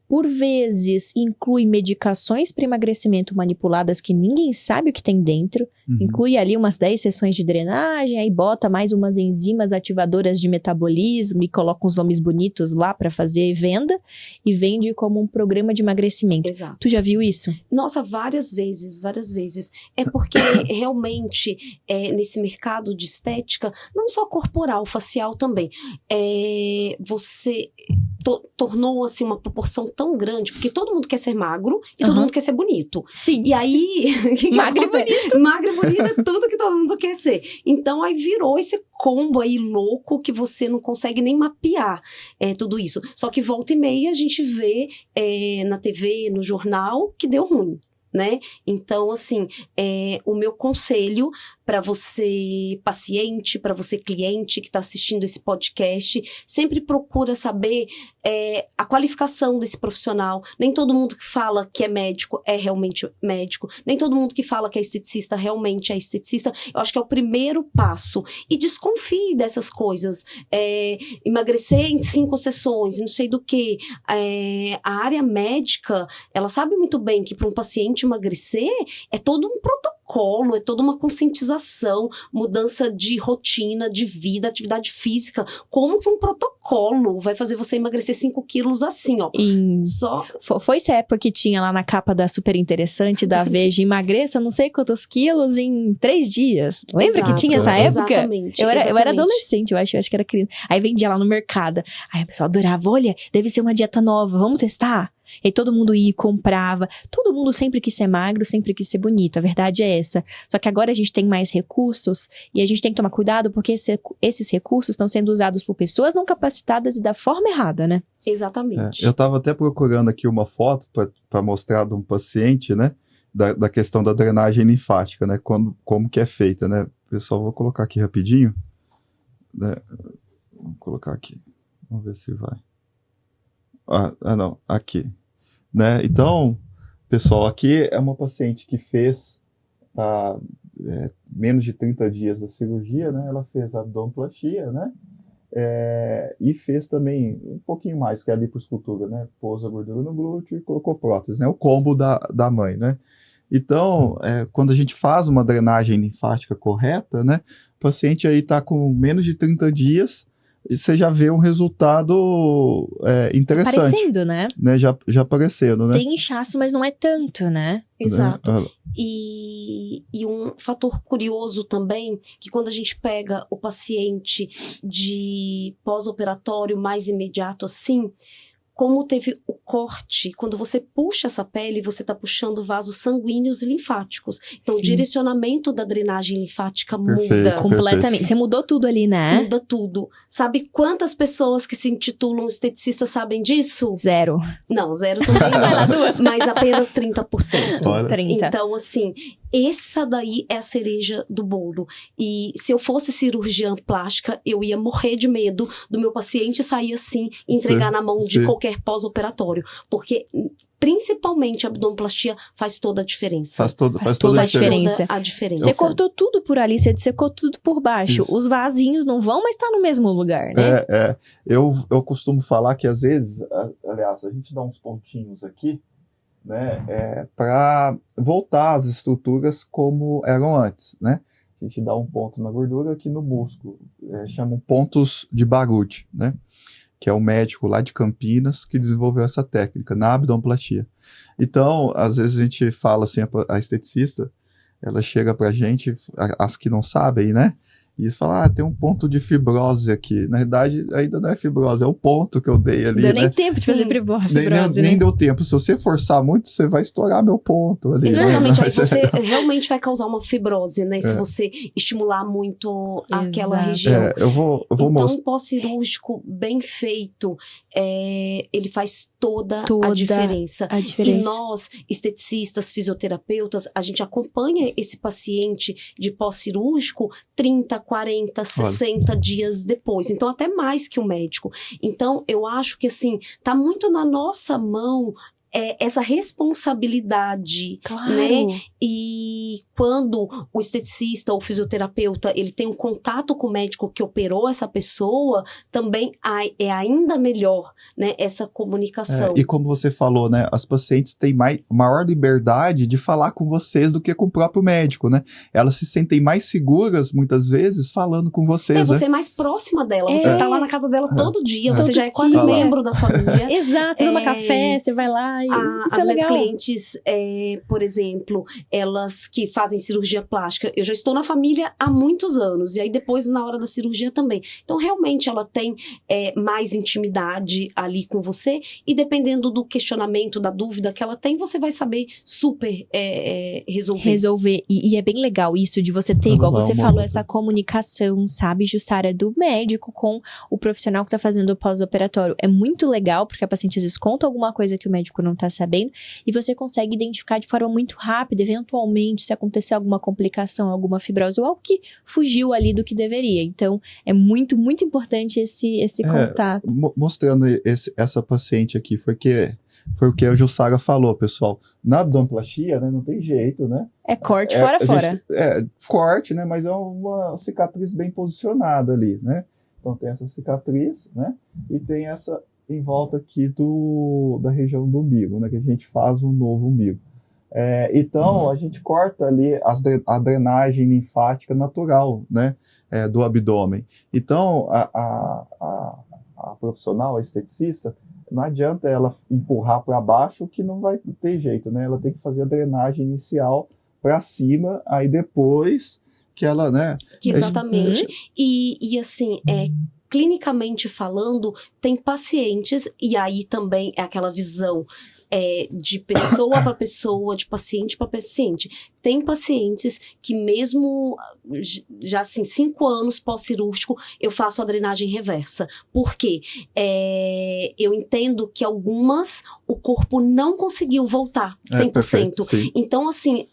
por vezes inclui medicações para emagrecimento manipuladas que ninguém sabe o que tem dentro, inclui ali umas 10 sessões de drenagem, aí bota mais umas enzimas ativadoras de metabolismo e coloca uns nomes bonitos lá para fazer venda e vende como um programa de emagrecimento. Exato. Tu já viu isso? Nossa, várias vezes. É porque realmente nesse mercado de estética, não só corporal, facial também, você tornou assim uma proporção tão grande, porque todo mundo quer ser magro e todo mundo quer ser bonito. Sim. E aí, magro e bonito. Magro e bonito é tudo que todo mundo quer ser. Então aí virou esse combo aí louco que você não consegue nem mapear tudo isso. Só que volta e meia a gente vê na TV, no jornal, que deu ruim, né? Então, assim, o meu conselho para você paciente, para você cliente que está assistindo esse podcast, sempre procura saber a qualificação desse profissional. Nem todo mundo que fala que é médico é realmente médico. Nem todo mundo que fala que é esteticista realmente é esteticista. Eu acho que é o primeiro passo. E desconfie dessas coisas. Emagrecer em 5 sessões, não sei do que. A área médica, ela sabe muito bem que para um paciente emagrecer é todo um protocolo, é toda uma conscientização, mudança de rotina, de vida, atividade física. Como que um protocolo vai fazer você emagrecer 5 quilos assim, ó? Foi essa época que tinha lá na capa da Super Interessante, da Veja, emagreça não sei quantos quilos em 3 dias. Lembra que tinha essa época? Exatamente. Eu era adolescente, eu acho que era criança. Aí vendia lá no mercado. Aí o pessoal adorava, olha, deve ser uma dieta nova, vamos testar? E aí todo mundo ia e comprava. Todo mundo sempre quis ser magro, sempre quis ser bonito. A verdade é essa. Só que agora a gente tem mais recursos e a gente tem que tomar cuidado porque esses recursos estão sendo usados por pessoas não capacitadas e da forma errada, né? Exatamente. Eu estava até procurando aqui uma foto para mostrar de um paciente, né? Da questão da drenagem linfática, né? Como que é feita, né? Pessoal, vou colocar aqui rapidinho. Né? Vou colocar aqui. Vamos ver se vai. Não. Aqui. Né? Então, pessoal, aqui é uma paciente que fez menos de 30 dias da cirurgia, né? Ela fez abdominoplastia, né? E fez também um pouquinho mais, que é a lipoescultura, né? Pôs a gordura no glúteo e colocou prótese, né? O combo da mãe, né? Então, quando a gente faz uma drenagem linfática correta, né? O paciente aí está com menos de 30 dias, e você já vê um resultado interessante. Aparecendo, né? Já aparecendo, né? Tem inchaço, mas não é tanto, né? Exato. E um fator curioso também, que quando a gente pega o paciente de pós-operatório mais imediato assim, como teve o corte, quando você puxa essa pele, você está puxando vasos sanguíneos e linfáticos. Então, o direcionamento da drenagem linfática muda. Completamente. Você mudou tudo ali, né? Muda tudo. Sabe quantas pessoas que se intitulam esteticistas sabem disso? 0. Não, 0 também não. Vai lá, 2. Mas apenas 30%. Olha. 30. Então, assim, essa daí é a cereja do bolo. E se eu fosse cirurgiã plástica, eu ia morrer de medo do meu paciente sair assim e entregar na mão de qualquer pós-operatório. Porque, principalmente, a abdominoplastia faz toda a diferença. Faz toda a diferença. Você cortou tudo por ali, você dissecou tudo por baixo. Isso. Os vasinhos não vão, mas tá no mesmo lugar, né? Eu costumo falar que, às vezes, aliás, a gente dá uns pontinhos aqui, né, para voltar às estruturas como eram antes, né? A gente dá um ponto na gordura aqui no músculo, chamam pontos de Baruch, né? Que é um médico lá de Campinas que desenvolveu essa técnica na abdominoplastia. Então, às vezes a gente fala assim, a esteticista, ela chega pra gente, as que não sabem, né? E eles falam, tem um ponto de fibrose aqui. Na verdade, ainda não é fibrose, é o ponto que eu dei ali, Deu né? nem tempo de fazer fibrose, nem né? deu tempo. Se você forçar muito, você vai estourar meu ponto ali. Exatamente, né? aí você realmente vai causar uma fibrose, né? Se você estimular muito aquela região. Eu vou então, mostrar. um pós-cirúrgico bem feito, ele faz toda a diferença. E nós, esteticistas, fisioterapeutas, a gente acompanha esse paciente de pós-cirúrgico 30, 40, 60 dias depois. Então, até mais que o médico. Então, eu acho que, assim, tá muito na nossa mão essa responsabilidade, né? E quando o esteticista ou o fisioterapeuta, ele tem um contato com o médico que operou essa pessoa, também é ainda melhor, né? Essa comunicação. E como você falou, né? As pacientes têm maior liberdade de falar com vocês do que com o próprio médico, né? Elas se sentem mais seguras, muitas vezes, falando com vocês, você é mais próxima dela, você tá lá na casa dela todo dia, você já é quase Fala. membro da família. Exato, toma café, você vai lá. As minhas clientes, por exemplo, elas que fazem cirurgia plástica, eu já estou na família há muitos anos, e aí depois na hora da cirurgia também. Então, realmente, ela tem mais intimidade ali com você, e dependendo do questionamento, da dúvida que ela tem, você vai saber super resolver. E é bem legal isso de você ter, igual você falou, essa comunicação, sabe, Jussara, do médico com o profissional que tá fazendo o pós-operatório. É muito legal, porque a paciente às vezes conta alguma coisa que o médico não tá sabendo, e você consegue identificar de forma muito rápida, eventualmente, se acontecer alguma complicação, alguma fibrose, ou algo que fugiu ali do que deveria. Então, é muito, muito importante esse contato. Mostrando essa paciente aqui, foi o que a Jussara falou, pessoal. Na abdominoplastia, né, não tem jeito, né? É corte fora. Corte, né, mas é uma cicatriz bem posicionada ali, né? Então, tem essa cicatriz, né? E tem essa em volta aqui da região do umbigo, né, que a gente faz um novo umbigo. Então, a gente corta ali a drenagem linfática natural, né, do abdômen. Então, a profissional, a esteticista, não adianta ela empurrar para baixo, que não vai ter jeito, né? Ela tem que fazer a drenagem inicial para cima, aí depois que ela, né? Exatamente. E assim, clinicamente falando, tem pacientes, e aí também é aquela visão de pessoa para pessoa, de paciente para paciente. Tem pacientes que mesmo já assim, 5 anos pós-cirúrgico, eu faço a drenagem reversa. Por quê? Eu entendo que algumas o corpo não conseguiu voltar 100%. Perfeito, então, assim,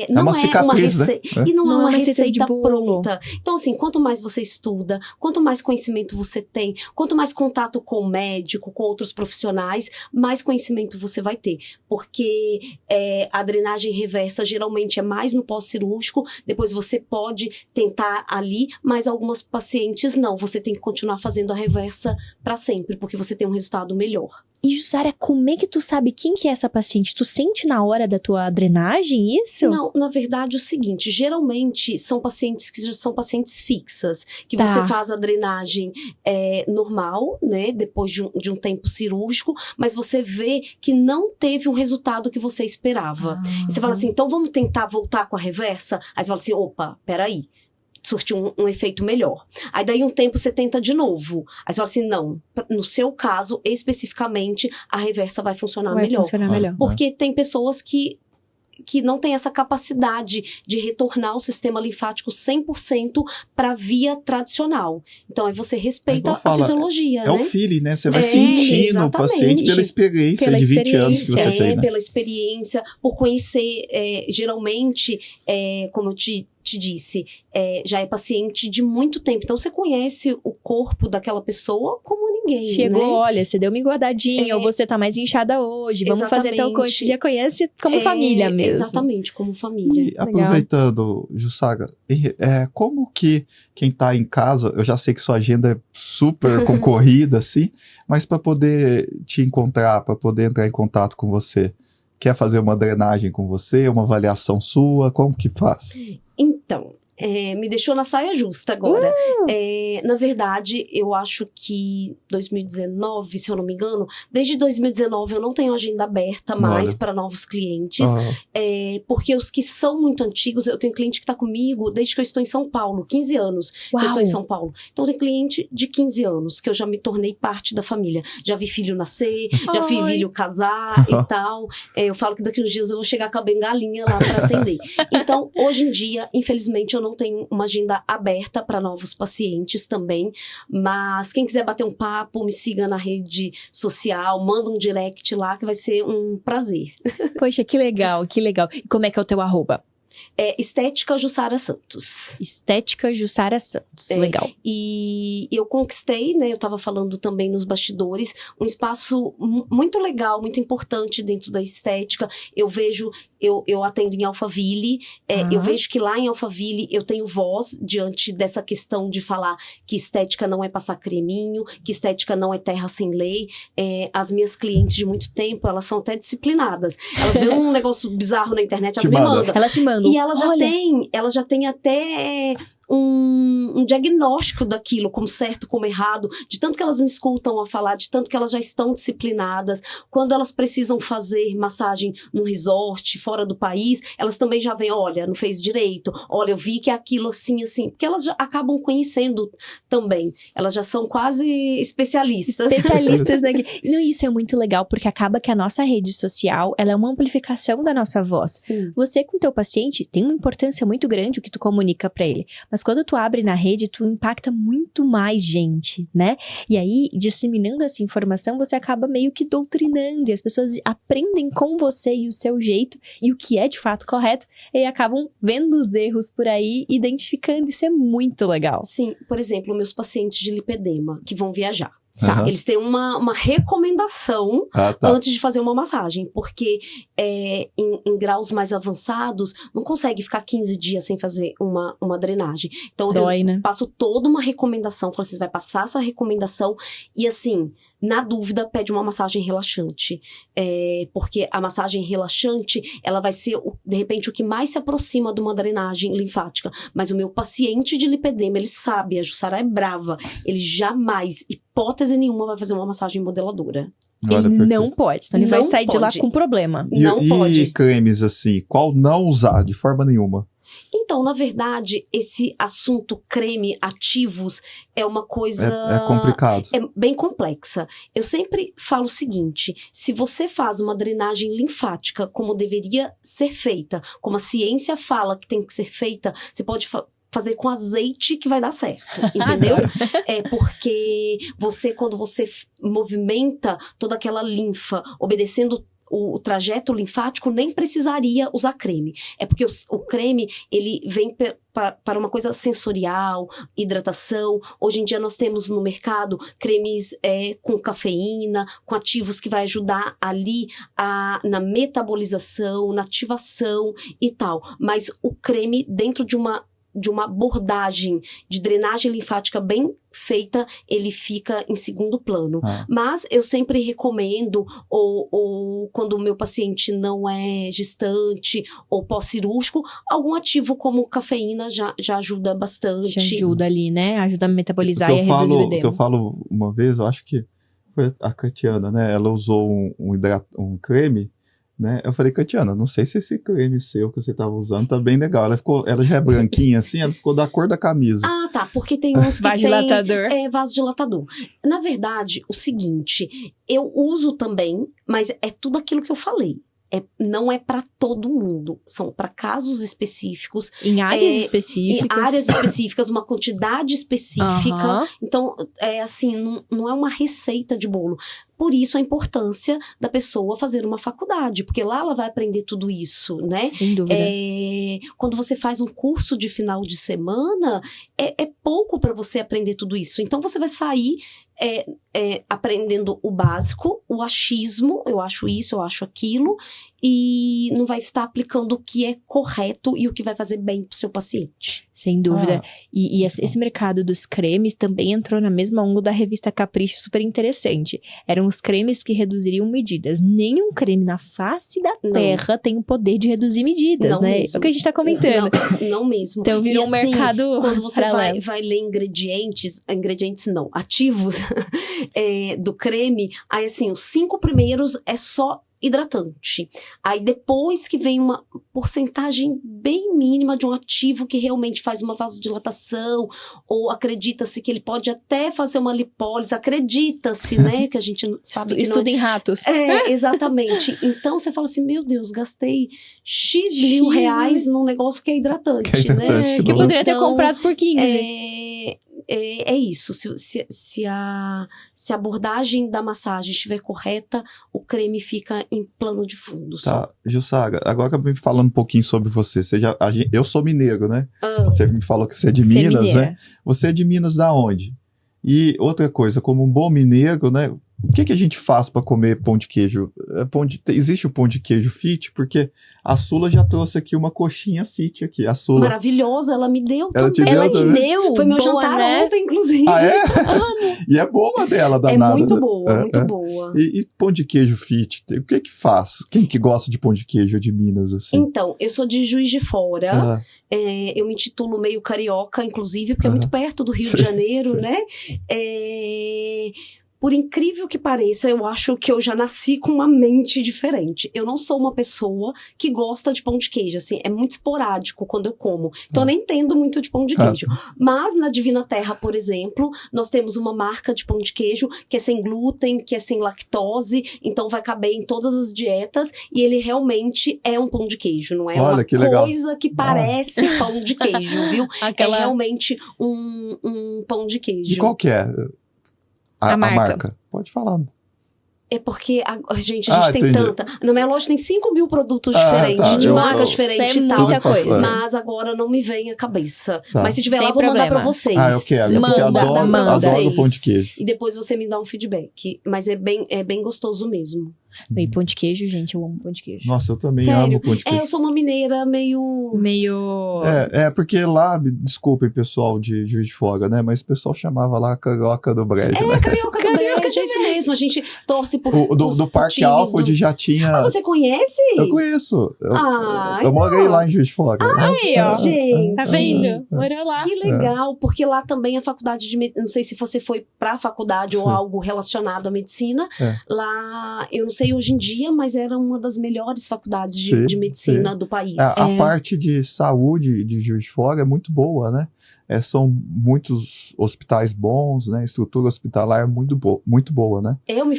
não uma cicatriz, né? E não é uma receita receita de bolo. pronta. Então, assim, quanto mais você estuda, quanto mais conhecimento você tem, quanto mais contato com o médico, com outros profissionais, mais conhecimento você vai ter. Porque a drenagem reversa geralmente é mais no pós-cirúrgico, depois você pode tentar ali, mas algumas pacientes não. Você tem que continuar fazendo a reversa para sempre, porque você tem um resultado melhor. E, Jussara, como é que tu sabe quem que é essa paciente? Tu sente na hora da tua drenagem isso? Não, na verdade, é o seguinte, geralmente são pacientes que já são pacientes fixas, que você faz a drenagem normal, né, depois de um tempo cirúrgico, mas você vê que não teve um resultado que você esperava. E você fala assim, então vamos tentar voltar com a reversa? Aí você fala assim, opa, peraí. surtir um efeito melhor. Aí daí um tempo você tenta de novo. Aí você fala assim, não, no seu caso, especificamente, a reversa vai funcionar melhor. Porque tem pessoas que não tem essa capacidade de retornar o sistema linfático 100% para a via tradicional. Então, aí você respeita a fisiologia, né? É o feeling, né? Você vai sentindo o paciente pela experiência de 20 anos que você tem, né? Pela experiência, por conhecer, geralmente, como eu te disse, já é paciente de muito tempo. Então, você conhece o corpo daquela pessoa como ninguém, Chegou, né? olha, você deu uma engordadinha, ou você tá mais inchada hoje, vamos fazer tal coisa. Você já conhece como família mesmo. Exatamente, como família. E aproveitando, Jussara, como que quem tá em casa, eu já sei que sua agenda é super concorrida, assim, mas para poder te encontrar, para poder entrar em contato com você, quer fazer uma drenagem com você, uma avaliação sua, como que faz? Então, me deixou na saia justa agora. Na verdade, eu acho que 2019, se eu não me engano, desde 2019 eu não tenho agenda aberta mais para novos clientes, porque os que são muito antigos, eu tenho cliente que está comigo desde que eu estou em São Paulo, 15 anos que eu estou em São Paulo. Então, tem cliente de 15 anos, que eu já me tornei parte da família. Já vi filho nascer, já vi filho casar e tal. Eu falo que daqui uns dias eu vou chegar com a bengalinha lá para atender. Então, hoje em dia, infelizmente, eu não tenho uma agenda aberta para novos pacientes também, mas quem quiser bater um papo, me siga na rede social, manda um direct lá que vai ser um prazer. Poxa, que legal, que legal. E como é que é o teu arroba? Estética Jussara Santos. Estética Jussara Santos, legal. E eu conquistei, né, eu tava falando também nos bastidores, um espaço muito legal, muito importante dentro da estética. Eu vejo, eu atendo em Alphaville, eu vejo que lá em Alphaville eu tenho voz diante dessa questão de falar que estética não é passar creminho, que estética não é terra sem lei. As minhas clientes de muito tempo, elas são até disciplinadas. Elas veem um negócio bizarro na internet, elas me mandam. Elas te mandam. E ela já tem até um diagnóstico daquilo, como certo, como errado, de tanto que elas me escutam a falar, de tanto que elas já estão disciplinadas. Quando elas precisam fazer massagem num resort, fora do país, elas também já vêm, olha, não fez direito, olha, eu vi que é aquilo assim, assim, porque elas já acabam conhecendo também. Elas já são quase especialistas. Especialistas, né? Não, isso é muito legal, porque acaba que a nossa rede social, ela é uma amplificação da nossa voz. Sim. Você com teu paciente tem uma importância muito grande o que tu comunica pra ele. Mas quando tu abre na rede, tu impacta muito mais gente, né? E aí, disseminando essa informação, você acaba meio que doutrinando. E as pessoas aprendem com você e o seu jeito, e o que é de fato correto, e acabam vendo os erros por aí, identificando. Isso é muito legal. Sim, por exemplo, meus pacientes de lipedema, que vão viajar. Tá. Eles têm uma recomendação antes de fazer uma massagem, porque em graus mais avançados não consegue ficar 15 dias sem fazer uma drenagem. Então eu passo toda uma recomendação, falo assim, você vai passar essa recomendação e assim, na dúvida, pede uma massagem relaxante. Porque a massagem relaxante, ela vai ser, de repente, o que mais se aproxima de uma drenagem linfática. Mas o meu paciente de lipedema, ele sabe, a Jussara é brava, ele jamais, hipótese nenhuma, vai fazer uma massagem modeladora. Ele não pode, então ele vai sair de lá com problema. Não pode. E cremes, assim, qual não usar de forma nenhuma? Então, na verdade, esse assunto creme ativos é uma coisa... É complicado. É bem complexa. Eu sempre falo o seguinte, se você faz uma drenagem linfática como deveria ser feita, como a ciência fala que tem que ser feita, você pode fazer com azeite que vai dar certo, entendeu? Porque quando você movimenta toda aquela linfa, obedecendo o trajeto linfático, nem precisaria usar creme. É porque o creme, ele vem para uma coisa sensorial, hidratação. Hoje em dia nós temos no mercado cremes com cafeína, com ativos que vai ajudar ali na metabolização, na ativação e tal. Mas o creme, dentro de uma abordagem de drenagem linfática bem feita, ele fica em segundo plano. Mas eu sempre recomendo, ou quando o meu paciente não é gestante ou pós-cirúrgico, algum ativo como cafeína já ajuda bastante. Já ajuda ali, né? Ajuda a metabolizar e a reduzir o edema. O que eu falo uma vez, eu acho que foi a Catiana, né? Ela usou um creme né? Eu falei, Catiana, não sei se esse creme seu que você tava usando tá bem legal. Ela já é branquinha assim, ela ficou da cor da camisa. Ah, tá, porque tem uns que Vasodilatador. tem vasodilatador. Na verdade, o seguinte, eu uso também, mas é tudo aquilo que eu falei. Não é para todo mundo, são para casos específicos. Em áreas específicas. Em áreas específicas, uma quantidade específica. Então, assim, não é uma receita de bolo. Por isso a importância da pessoa fazer uma faculdade, porque lá ela vai aprender tudo isso, né? Sem dúvida. Quando você faz um curso de final de semana, é pouco para você aprender tudo isso. Então você vai sair aprendendo o básico, o achismo, eu acho isso, eu acho aquilo, e não vai estar aplicando o que é correto e o que vai fazer bem pro seu paciente. Sem dúvida. E esse mercado dos cremes também entrou na mesma onda da revista Capricho, super interessante. Eram os cremes que reduziriam medidas. Nenhum creme na face da Terra tem o poder de reduzir medidas, não né? Mesmo. É o que a gente tá comentando. Não mesmo. Então virou um mercado quando você paralelo. vai ler ingredientes não, ativos do creme, aí assim, os 5 primeiros é só hidratante. Aí depois que vem uma porcentagem bem mínima de um ativo que realmente faz uma vasodilatação, ou acredita-se que ele pode até fazer uma lipólise, acredita-se, né, que a gente sabe que Estuda em ratos. Exatamente. Então você fala assim, meu Deus, gastei X mil reais num negócio que é hidratante, né? Que eu poderia ter comprado por 15. É isso, se a abordagem da massagem estiver correta, o creme fica em plano de fundo. Tá, Jussara, agora me falando um pouquinho sobre você. Eu sou mineiro, né? Você me falou que você é de Minas, né? Você é de Minas da onde? E outra coisa, como um bom mineiro, né? O que a gente faz para comer pão de queijo? Existe o pão de queijo fit? Porque a Sula já trouxe aqui uma coxinha fit aqui. A Sula. Maravilhosa, ela me deu ela também. Ela te deu? Foi meu boa, jantar né? ontem, inclusive. Ah, é? E é boa dela, danada. É muito né? boa, muito boa. E pão de queijo fit? O que faz? Quem que gosta de pão de queijo de Minas, assim? Então, eu sou de Juiz de Fora. Eu me intitulo meio carioca, inclusive, porque é muito perto do Rio de Janeiro, né? Por incrível que pareça, eu acho que eu já nasci com uma mente diferente. Eu não sou uma pessoa que gosta de pão de queijo, assim, é muito esporádico quando eu como. Então eu nem entendo muito de pão de queijo. Mas na Divina Terra, por exemplo, nós temos uma marca de pão de queijo que é sem glúten, que é sem lactose, então vai caber em todas as dietas e ele realmente é um pão de queijo, não é uma coisa que parece pão de queijo, viu? É realmente um pão de queijo. E qual que é? A marca. Pode falar. É porque, gente, a gente tem tanta... Na minha loja tem 5.000 produtos diferentes, tá. de marcas diferentes e tal. Muita coisa. Mas agora não me vem à cabeça. Tá. Mas se tiver Sem lá, vou mandar pra problema. vocês. Eu quero. Porque eu adoro pão de queijo. E depois você me dá um feedback. Mas é bem gostoso mesmo. E pão de queijo, gente, eu amo pão de queijo. Nossa, eu também Sério? amo pão de queijo. Eu sou uma mineira meio... Porque lá, desculpem pessoal de Juiz de Fora, né? Mas o pessoal chamava lá Carioca do Brejo, né? Carioca do Brejo, é isso mesmo. A gente torce por... Do Parque Alford já tinha... você conhece? Eu conheço. Eu morei lá em Juiz de Fora. Aí, ó. Gente. Tá vendo? Morou lá. Que legal, porque lá também a faculdade de medicina, não sei se você foi pra faculdade ou algo relacionado à medicina, lá, eu não sei hoje em dia, mas era uma das melhores faculdades de medicina do país. A parte de saúde de Juiz de Fora é muito boa, né? São muitos hospitais bons, né? A estrutura hospitalar é muito boa, né? Eu me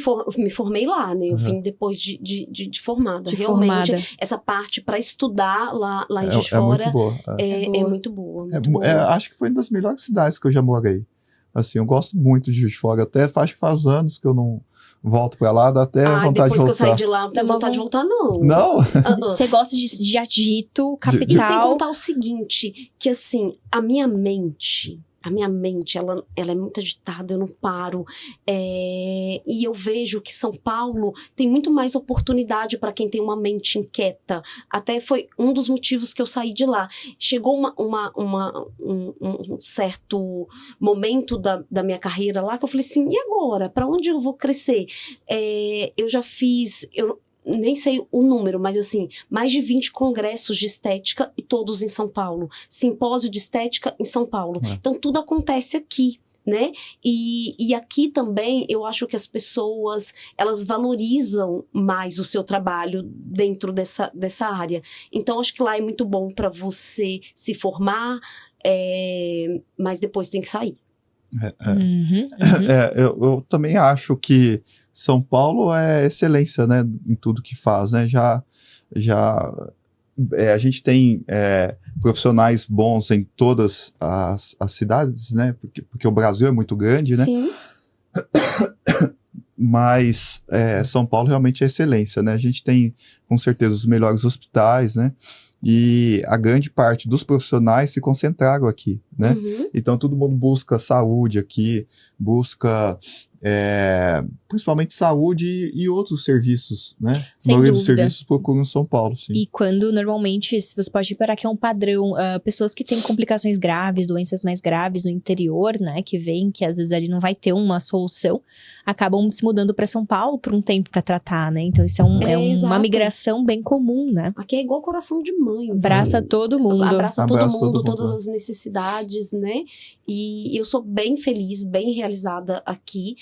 formei lá, né? Eu vim depois de formada. Realmente, essa parte para estudar lá em Juiz de Fora muito boa. É muito boa. Acho que foi uma das melhores cidades que eu já morei. Assim, eu gosto muito de Juiz de Fora. Até faz anos que eu não volto pra lá, dá até vontade de voltar. Depois que eu saí de lá, não tenho vontade de voltar, não. Não? Você gosta de agito, capital. E sem contar o seguinte, que assim, a minha mente, ela é muito agitada, eu não paro. E eu vejo que São Paulo tem muito mais oportunidade para quem tem uma mente inquieta. Até foi um dos motivos que eu saí de lá. Chegou um certo momento da minha carreira lá que eu falei assim, e agora? Para onde eu vou crescer? Eu já fiz... nem sei o número, mas assim, mais de 20 congressos de estética e todos em São Paulo. Simpósio de estética em São Paulo. Então, tudo acontece aqui, né? E aqui também eu acho que as pessoas, elas valorizam mais o seu trabalho dentro dessa área. Então, acho que lá é muito bom para você se formar, mas depois tem que sair. Eu também acho que São Paulo é excelência, né, em tudo que faz, né? A gente tem profissionais bons em todas as cidades, né? Porque o Brasil é muito grande, né? Sim. Mas São Paulo realmente é excelência, né? A gente tem, com certeza, os melhores hospitais, né? E a grande parte dos profissionais se concentraram aqui, né? Uhum. Então, todo mundo busca saúde aqui, busca principalmente saúde e outros serviços, né? Sem a maioria dos dúvida. serviços procuram São Paulo, sim. E quando, normalmente, você pode reparar que é um padrão, pessoas que têm complicações graves, doenças mais graves no interior, né, que vem, que às vezes ali não vai ter uma solução, acabam se mudando para São Paulo por um tempo para tratar, né? Então isso é uma exato. migração bem comum, né? Aqui é igual coração de mãe. Abraça todo mundo. Abraça todo mundo, todo todas mundo. as necessidades, né? E eu sou bem feliz, bem realizada aqui.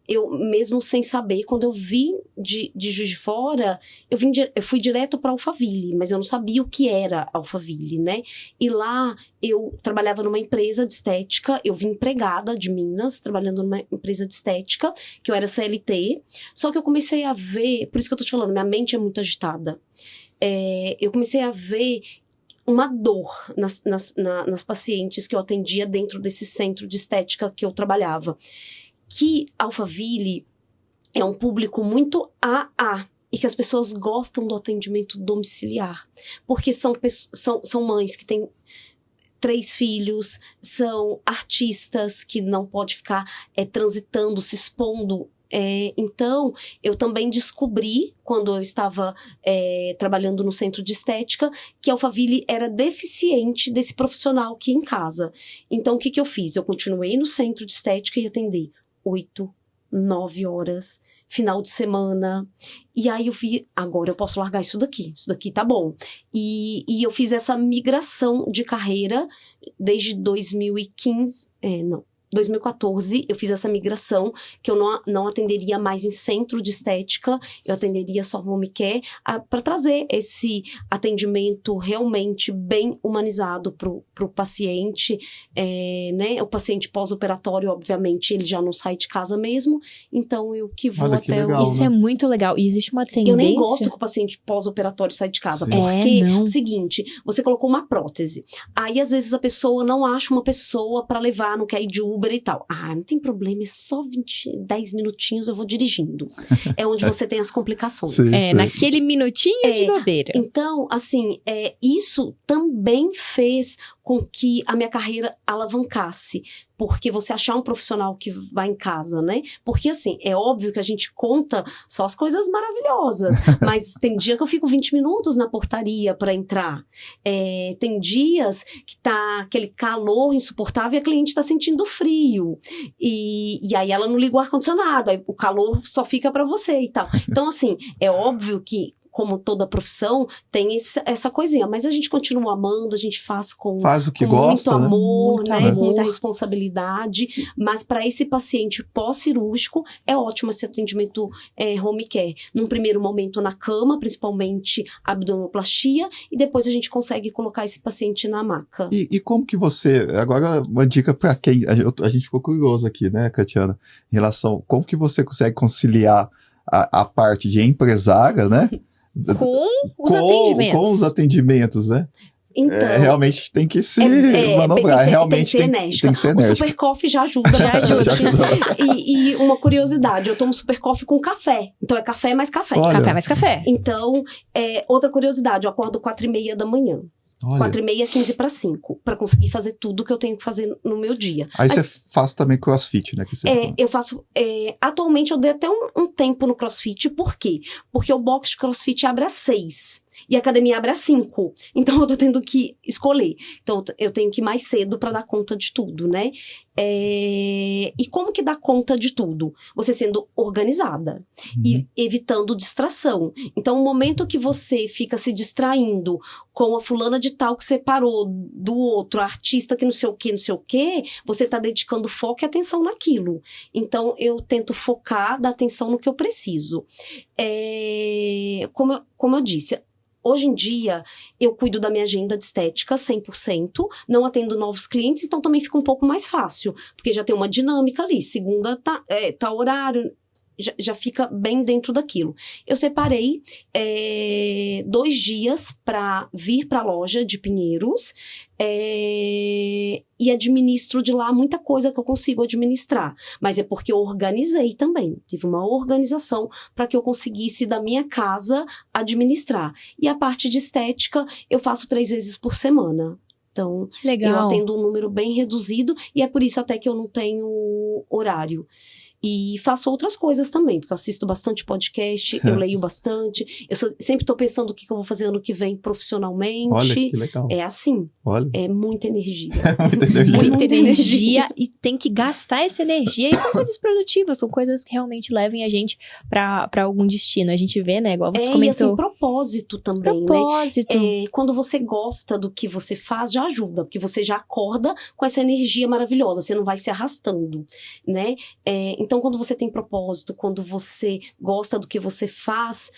Eu, mesmo sem saber, quando eu vim de Juiz de Fora, eu fui direto para Alphaville, mas eu não sabia o que era Alphaville, né? E lá eu trabalhava numa empresa de estética, eu vim empregada de Minas, trabalhando numa empresa de estética, que eu era CLT, só que eu comecei a ver, por isso que eu tô te falando, minha mente é muito agitada. Eu comecei a ver uma dor nas pacientes que eu atendia dentro desse centro de estética que eu trabalhava. Que Alphaville é um público muito AA e que as pessoas gostam do atendimento domiciliar. Porque são mães que têm 3 filhos, são artistas que não pode ficar transitando, se expondo. Então, eu também descobri, quando eu estava trabalhando no centro de estética, que Alphaville era deficiente desse profissional que ia em casa. Então, o que eu fiz? Eu continuei no centro de estética e atendi 8, 9 horas, final de semana. E aí eu vi, agora eu posso largar isso daqui tá bom. E eu fiz essa migração de carreira desde 2015, 2014, eu fiz essa migração, que eu não atenderia mais em centro de estética, eu atenderia só home care, para trazer esse atendimento realmente bem humanizado pro paciente, né? O paciente pós-operatório, obviamente, ele já não sai de casa mesmo, então eu que vou Olha que até... legal, Isso né? é muito legal. E existe uma tendência... Eu nem gosto que o paciente pós-operatório saia de casa, Sim. porque não. o seguinte, você colocou uma prótese, aí às vezes a pessoa não acha uma pessoa para levar, não quer ir de Uber e tal. Não tem problema, é só 10 minutinhos eu vou dirigindo. É onde você tem as complicações. Sim, sim. naquele minutinho de bobeira. Então, assim, isso também fez com que a minha carreira alavancasse. Porque você achar um profissional que vai em casa, né? Porque, assim, é óbvio que a gente conta só as coisas maravilhosas. Mas tem dia que eu fico 20 minutos na portaria para entrar. Tem dias que tá aquele calor insuportável e a cliente tá sentindo frio. E aí ela não liga o ar-condicionado. Aí o calor só fica para você e tal. Então, assim, é óbvio que, como toda profissão, tem essa coisinha. Mas a gente continua amando, a gente faz o que com gosta, muito amor, Muito né? amor. Com muita responsabilidade. Mas para esse paciente pós-cirúrgico, é ótimo esse atendimento home care. Num primeiro momento na cama, principalmente abdominoplastia, e depois a gente consegue colocar esse paciente na maca. E como que você... Agora, uma dica para quem... A gente ficou curioso aqui, né, Catiana? Em relação... Como que você consegue conciliar a parte de empresária, né? Com os atendimentos. né? Então, realmente tem que se tem manobrar. que ser enérgica. Tem que ser O enérgica. Super Coffee já ajuda. E uma curiosidade, eu tomo Super Coffee com café. Então é café mais café. Olha. Café mais café. Então, outra curiosidade, eu acordo 4:30 da manhã. Olha. 4:30, 4:45, para conseguir fazer tudo que eu tenho que fazer no meu dia. Aí você faz também crossfit, né? Que você Eu faço... atualmente eu dei até um tempo no crossfit, por quê? Porque o box de crossfit abre às 6. E a academia abre às 5. Então, eu tô tendo que escolher. Então, eu tenho que ir mais cedo para dar conta de tudo, né? E como que dá conta de tudo? Você sendo organizada e evitando distração. Então, o momento que você fica se distraindo com a fulana de tal que separou do outro, a artista que não sei o quê, você tá dedicando foco e atenção naquilo. Então, eu tento focar, dar atenção no que eu preciso. Como eu disse, hoje em dia, eu cuido da minha agenda de estética 100%, não atendo novos clientes, então também fica um pouco mais fácil, porque já tem uma dinâmica ali, segunda tá horário, já fica bem dentro daquilo. Eu separei 2 dias para vir para a loja de Pinheiros e administro de lá muita coisa que eu consigo administrar. Mas é porque eu organizei também. Tive uma organização para que eu conseguisse da minha casa administrar. E a parte de estética eu faço 3 vezes por semana. Então, legal. Eu atendo um número bem reduzido e é por isso até que eu não tenho horário. E faço outras coisas também, porque eu assisto bastante podcast, eu leio bastante. Sempre estou pensando o que eu vou fazer ano que vem profissionalmente. Olha, que legal. É assim. Olha. É muita energia. Muita energia e tem que gastar essa energia em coisas produtivas. São coisas que realmente levem a gente pra algum destino. A gente vê, né? Igual você comentou. E assim, propósito também, propósito. né? Quando você gosta do que você faz, já ajuda. Porque você já acorda com essa energia maravilhosa. Você não vai se arrastando, né? Então, quando você tem propósito, quando você gosta do que você faz,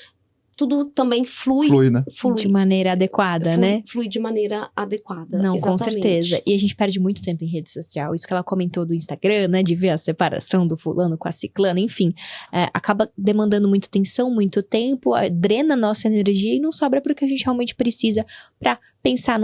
tudo também flui, né? De maneira adequada, né? Flui de maneira adequada. Não, exatamente. Com certeza. E a gente perde muito tempo em rede social. Isso que ela comentou do Instagram, né? De ver a separação do fulano com a ciclana, enfim. Acaba demandando muita atenção, muito tempo, drena a nossa energia e não sobra para o que a gente realmente precisa para pensar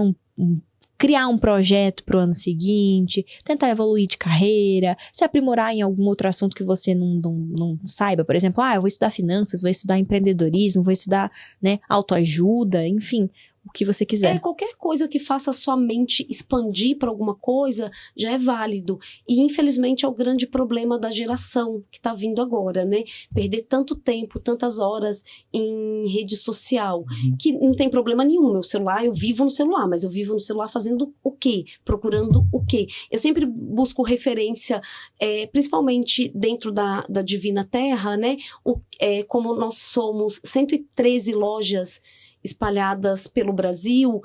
criar um projeto pro ano seguinte, tentar evoluir de carreira, se aprimorar em algum outro assunto que você não saiba. Por exemplo, eu vou estudar finanças, vou estudar empreendedorismo, vou estudar, né, autoajuda, enfim, o que você quiser. Qualquer coisa que faça a sua mente expandir para alguma coisa já é válido. E, infelizmente, é o grande problema da geração que está vindo agora, né? Perder tanto tempo, tantas horas em rede social, que não tem problema nenhum. Meu celular, eu vivo no celular, mas eu vivo no celular fazendo o quê? Procurando o quê? Eu sempre busco referência, principalmente dentro da Divina Terra, né? Como nós somos 113 lojas espalhadas pelo Brasil,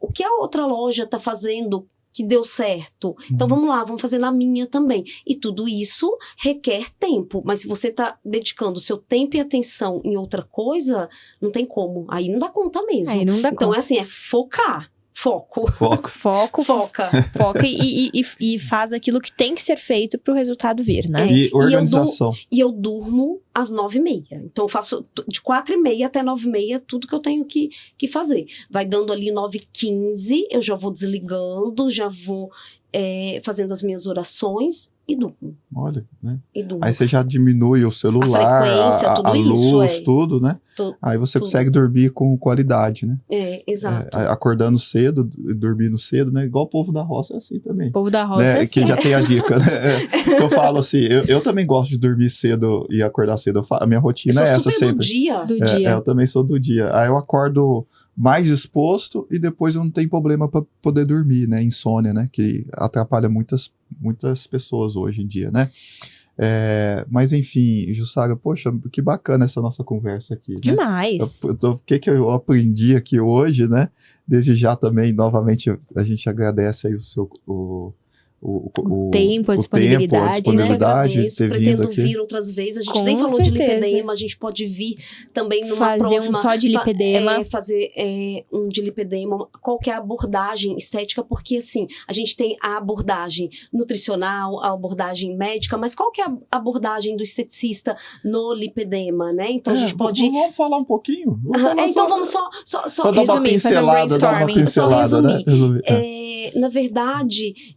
o que a outra loja está fazendo que deu certo? Então, vamos lá, vamos fazer na minha também. E tudo isso requer tempo, mas se você está dedicando o seu tempo e atenção em outra coisa, não tem como. Aí não dá conta mesmo. Aí não dá então, conta. É focar. Foca. E faz aquilo que tem que ser feito pro resultado vir, né? E organização. E eu durmo às 9h30. Então, eu faço de 4h30 até 9h30 tudo que eu tenho que fazer. Vai dando ali 9h15, eu já vou desligando, já vou fazendo as minhas orações e durmo. Olha, né? E durmo. Aí você já diminui o celular, a luz, tudo, né? Aí você consegue dormir com qualidade, né? Exato. Acordando cedo, dormindo cedo, né? Igual o povo da roça é assim também. O povo da roça é assim. Que já tem a dica, né? Eu falo assim, eu também gosto de dormir cedo e acordar cedo. A minha rotina é essa sempre. Do dia. Eu também sou do dia. Aí eu acordo mais disposto e depois eu não tenho problema para poder dormir, né? Insônia, né? Que atrapalha muitas pessoas hoje em dia, né? Mas enfim, Jussara, poxa, que bacana essa nossa conversa aqui. Demais. Né? O que eu aprendi aqui hoje, né? Desde já também, novamente, a gente agradece aí o tempo, a disponibilidade, de ter vindo aqui. Pretendo vir outras vezes. A gente Com nem falou certeza. de lipedema, a gente pode vir também numa fazer próxima... um só de lipedema. Fazer um de lipedema. Qual que é a abordagem estética? Porque, assim, a gente tem a abordagem nutricional, a abordagem médica, mas qual que é a abordagem do esteticista no lipedema, né? Então, a gente pode... Vamos falar um pouquinho? Então, vamos só dar uma pincelada, né? Na verdade...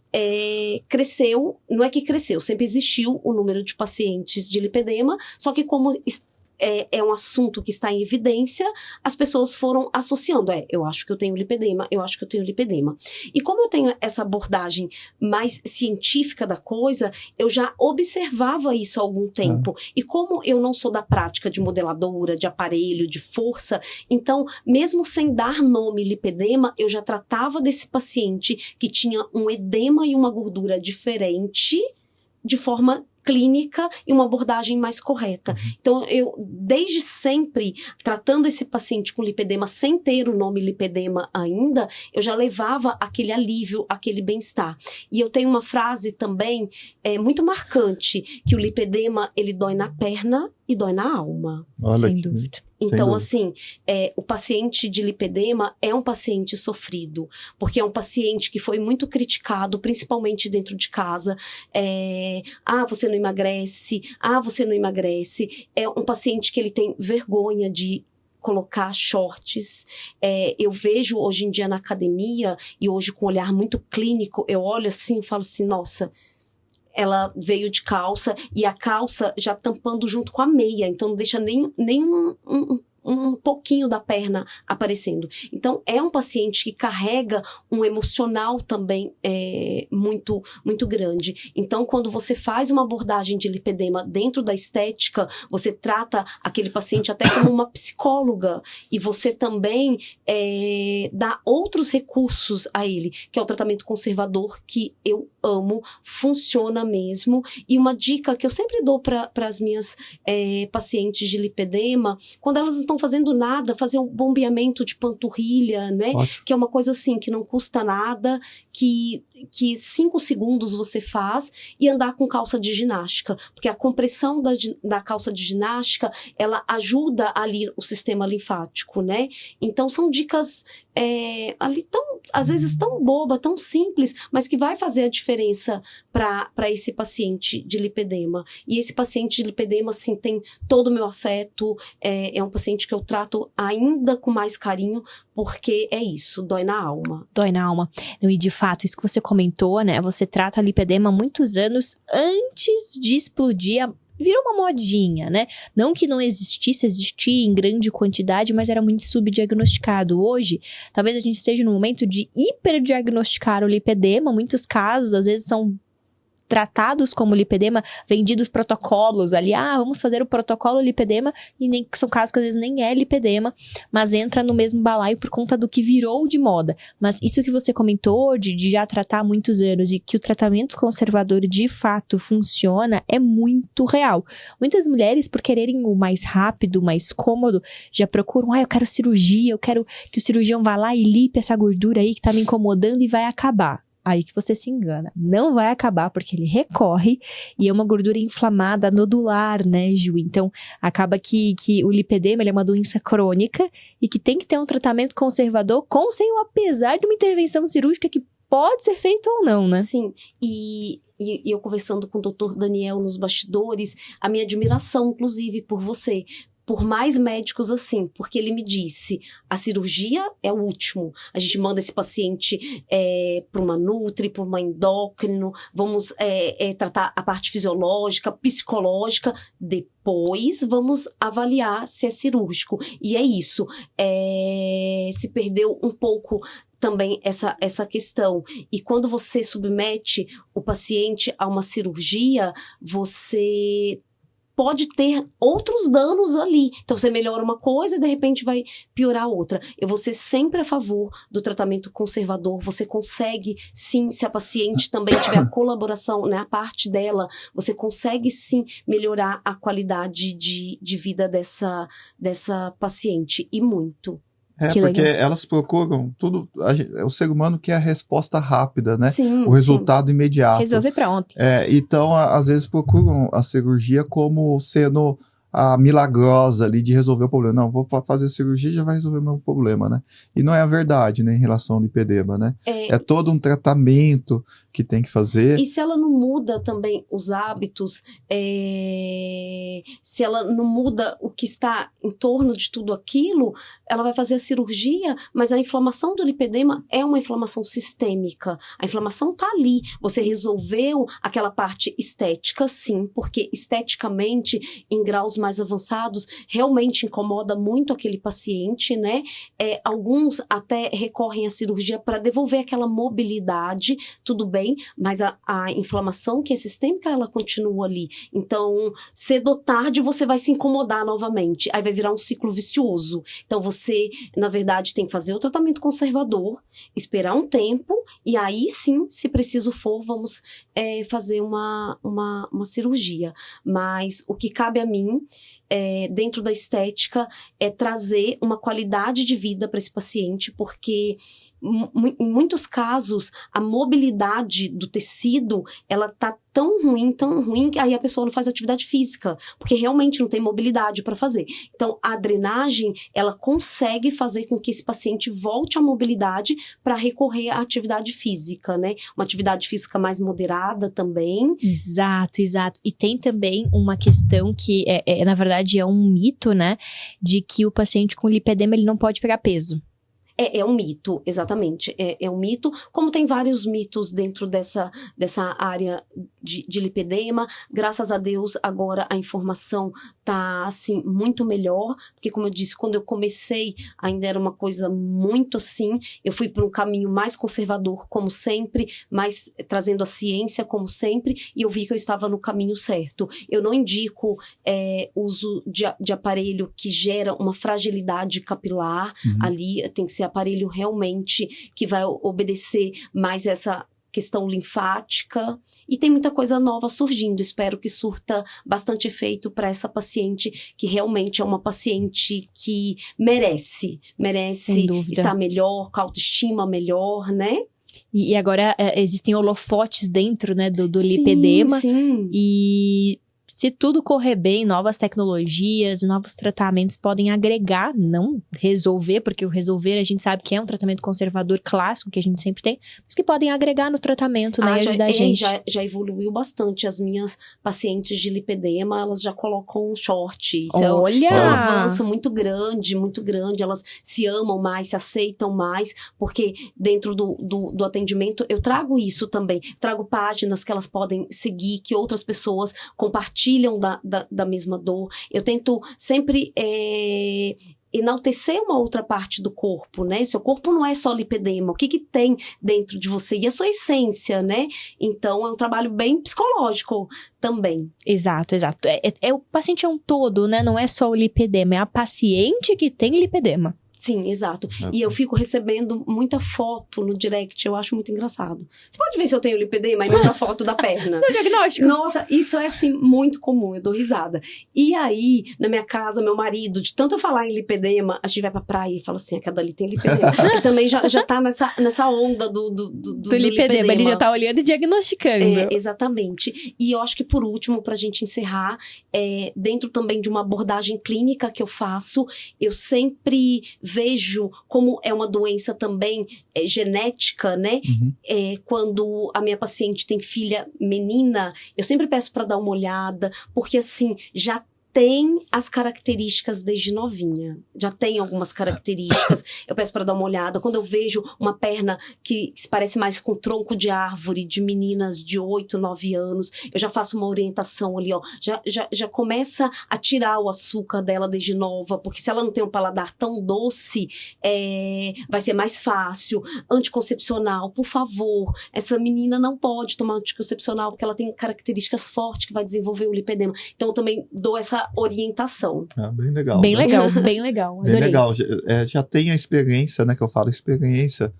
cresceu, não é que cresceu, sempre existiu o número de pacientes de lipedema, só que como é um assunto que está em evidência, as pessoas foram associando, eu acho que eu tenho lipedema, eu acho que eu tenho lipedema. E como eu tenho essa abordagem mais científica da coisa, eu já observava isso há algum tempo. E como eu não sou da prática de modeladora, de aparelho, de força, então, mesmo sem dar nome lipedema, eu já tratava desse paciente que tinha um edema e uma gordura diferente, de forma clínica e uma abordagem mais correta. Então, eu, desde sempre, tratando esse paciente com lipedema sem ter o nome lipedema ainda, eu já levava aquele alívio, aquele bem-estar. E eu tenho uma frase também muito marcante, que o lipedema, ele dói na perna e dói na alma. Olha, sem dúvida. Então, assim, o paciente de lipedema é um paciente sofrido, porque é um paciente que foi muito criticado, principalmente dentro de casa. Você não emagrece, você não emagrece. É um paciente que ele tem vergonha de colocar shorts. Eu vejo hoje em dia na academia, e hoje com um olhar muito clínico, eu olho assim e falo assim, nossa, ela veio de calça e a calça já tampando junto com a meia, então não deixa nem um pouquinho da perna aparecendo. Então, é um paciente que carrega um emocional também muito, muito grande. Então, quando você faz uma abordagem de lipedema dentro da estética, você trata aquele paciente até como uma psicóloga e você também dá outros recursos a ele, que é o tratamento conservador, que eu amo, funciona mesmo. E uma dica que eu sempre dou para as minhas pacientes de lipedema, quando elas estão fazendo nada, fazer um bombeamento de panturrilha, né? Ótimo. Que é uma coisa assim, que não custa nada, que 5 segundos você faz, e andar com calça de ginástica, porque a compressão da calça de ginástica, ela ajuda ali o sistema linfático, né? Então são dicas ali às vezes tão boba, tão simples, mas que vai fazer a diferença para esse paciente de lipedema. E esse paciente de lipedema, assim, tem todo o meu afeto, é um paciente que eu trato ainda com mais carinho, porque é isso, dói na alma. Dói na alma. E de fato, isso que você comentou, né? Você trata a lipedema há muitos anos antes de explodir virou uma modinha, né? Não que não existia em grande quantidade, mas era muito subdiagnosticado. Hoje, talvez a gente esteja no momento de hiperdiagnosticar o lipedema. Muitos casos, às vezes, são tratados como lipedema, vendidos protocolos ali, vamos fazer o protocolo lipedema, e nem são casos que às vezes nem é lipedema, mas entra no mesmo balaio por conta do que virou de moda. Mas isso que você comentou, de já tratar há muitos anos, e que o tratamento conservador de fato funciona, é muito real. Muitas mulheres, por quererem o mais rápido, mais cômodo, já procuram, eu quero cirurgia, eu quero que o cirurgião vá lá e limpe essa gordura aí que tá me incomodando e vai acabar. Aí que você se engana. Não vai acabar, porque ele recorre e é uma gordura inflamada nodular, né, Ju? Então, acaba que o lipedema, ele é uma doença crônica e que tem que ter um tratamento conservador com sem ou apesar de uma intervenção cirúrgica que pode ser feita ou não, né? Sim, e eu conversando com o Dr. Daniel nos bastidores, a minha admiração, inclusive, por você, por mais médicos assim, porque ele me disse, a cirurgia é o último, a gente manda esse paciente para uma nutri, para uma endócrino, vamos tratar a parte fisiológica, psicológica, depois vamos avaliar se é cirúrgico, e é isso, se perdeu um pouco também essa questão, e quando você submete o paciente a uma cirurgia, você pode ter outros danos ali. Então, você melhora uma coisa e, de repente, vai piorar outra. Eu vou ser sempre a favor do tratamento conservador. Você consegue, sim, se a paciente também tiver a colaboração, né, a parte dela, você consegue, sim, melhorar a qualidade de vida dessa paciente. E muito. Porque elas procuram tudo, o ser humano quer a resposta rápida, né? Sim, o resultado imediato. Resolver pra ontem. Então, às vezes procuram a cirurgia como sendo a milagrosa ali de resolver o problema. Não, vou fazer cirurgia e já vai resolver o meu problema, né? E não é a verdade, né, em relação ao lipedema, né? É todo um tratamento que tem que fazer. E se ela não muda também os hábitos, se ela não muda o que está em torno de tudo aquilo, ela vai fazer a cirurgia, mas a inflamação do lipedema é uma inflamação sistêmica. A inflamação está ali. Você resolveu aquela parte estética, sim, porque esteticamente, em graus mais avançados, realmente incomoda muito aquele paciente, né? Alguns até recorrem à cirurgia para devolver aquela mobilidade, tudo bem, mas a inflamação que é sistêmica, ela continua ali. Então, cedo ou tarde, você vai se incomodar novamente. Aí vai virar um ciclo vicioso. Então, você, na verdade, tem que fazer o tratamento conservador, esperar um tempo, e aí sim, se preciso for, vamos fazer uma cirurgia. Mas o que cabe a mim, dentro da estética, é trazer uma qualidade de vida para esse paciente, porque em muitos casos, a mobilidade do tecido, ela tá tão ruim, que aí a pessoa não faz atividade física, porque realmente não tem mobilidade para fazer. Então, a drenagem, ela consegue fazer com que esse paciente volte à mobilidade para recorrer à atividade física, né? Uma atividade física mais moderada também. Exato. E tem também uma questão que, na verdade, é um mito, né? De que o paciente com lipedema, ele não pode pegar peso. É um mito, exatamente. É um mito, como tem vários mitos dentro dessa área de lipedema. Graças a Deus, agora a informação tá, assim, muito melhor, porque, como eu disse, quando eu comecei, ainda era uma coisa muito assim, eu fui para um caminho mais conservador, como sempre, mais trazendo a ciência, como sempre, e eu vi que eu estava no caminho certo. Eu não indico uso de aparelho que gera uma fragilidade capilar, ali tem que ser aparelho realmente que vai obedecer mais essa questão linfática, e tem muita coisa nova surgindo. Espero que surta bastante efeito para essa paciente, que realmente é uma paciente que merece estar melhor, com a autoestima melhor, né? E agora existem holofotes dentro, né, do lipedema. Sim. E se tudo correr bem, novas tecnologias, novos tratamentos podem agregar, não resolver, porque o resolver a gente sabe que é um tratamento conservador clássico que a gente sempre tem, mas que podem agregar no tratamento, né, e ajudar a gente. Já evoluiu bastante. As minhas pacientes de lipedema, elas já colocam short. Olha! Isso é um avanço muito grande, muito grande. Elas se amam mais, se aceitam mais, porque dentro do atendimento eu trago isso também. Trago páginas que elas podem seguir, que outras pessoas compartilham da mesma dor. Eu tento sempre enaltecer uma outra parte do corpo, né? Seu corpo não é só lipedema. O que tem dentro de você? E a sua essência, né? Então, é um trabalho bem psicológico também. Exato. O paciente é um todo, né? Não é só o lipedema, é a paciente que tem lipedema. Sim, exato. E eu fico recebendo muita foto no direct, eu acho muito engraçado. Você pode ver se eu tenho lipedema e manda foto da perna. No diagnóstico. Nossa, isso é, assim, muito comum, eu dou risada. E aí, na minha casa, meu marido, de tanto eu falar em lipedema, a gente vai pra praia e fala assim, aquela ali tem lipedema. Ele também já tá nessa onda do lipedema. Ele já tá olhando e diagnosticando. Exatamente. E eu acho que, por último, pra gente encerrar, dentro também de uma abordagem clínica que eu faço, eu sempre vejo como é uma doença também genética, né? Quando a minha paciente tem filha menina, eu sempre peço para dar uma olhada, porque assim, já tem as características desde novinha. Já tem algumas características. Eu peço para dar uma olhada. Quando eu vejo uma perna que se parece mais com tronco de árvore, de meninas de 8, 9 anos, eu já faço uma orientação ali, ó. Já começa a tirar o açúcar dela desde nova, porque se ela não tem um paladar tão doce, vai ser mais fácil. Anticoncepcional, por favor. Essa menina não pode tomar anticoncepcional, porque ela tem características fortes que vai desenvolver o lipedema. Então, eu também dou essa orientação. Bem legal. Bem né? legal, bem legal. Adorei. Bem legal. Já tem a experiência, né? Que eu falo experiência.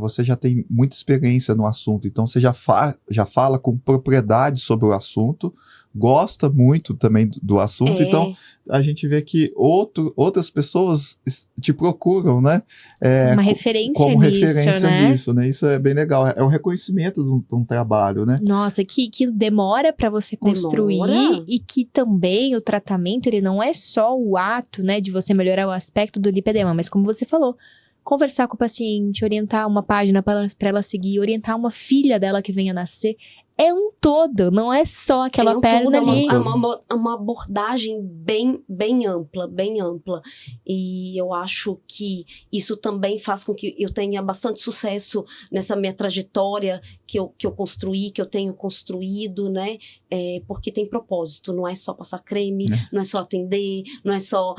Você já tem muita experiência no assunto. Então, você já fala com propriedade sobre o assunto. Gosta muito também do assunto. Então, a gente vê que outras pessoas te procuram, né? Uma referência como nisso, referência né? nisso, né? Isso é bem legal. É o reconhecimento de um trabalho, né? Nossa, que demora para você construir. Demora. E que também o tratamento, ele não é só o ato, né, de você melhorar o aspecto do lipedema, mas como você falou, conversar com o paciente, orientar uma página para ela seguir, orientar uma filha dela que venha nascer, é um todo, não é só aquela perna ali. Uma abordagem bem ampla, bem ampla. E eu acho que isso também faz com que eu tenha bastante sucesso nessa minha trajetória que eu construí, que eu tenho construído, né? Porque tem propósito, não é só passar creme, não é só atender, não é só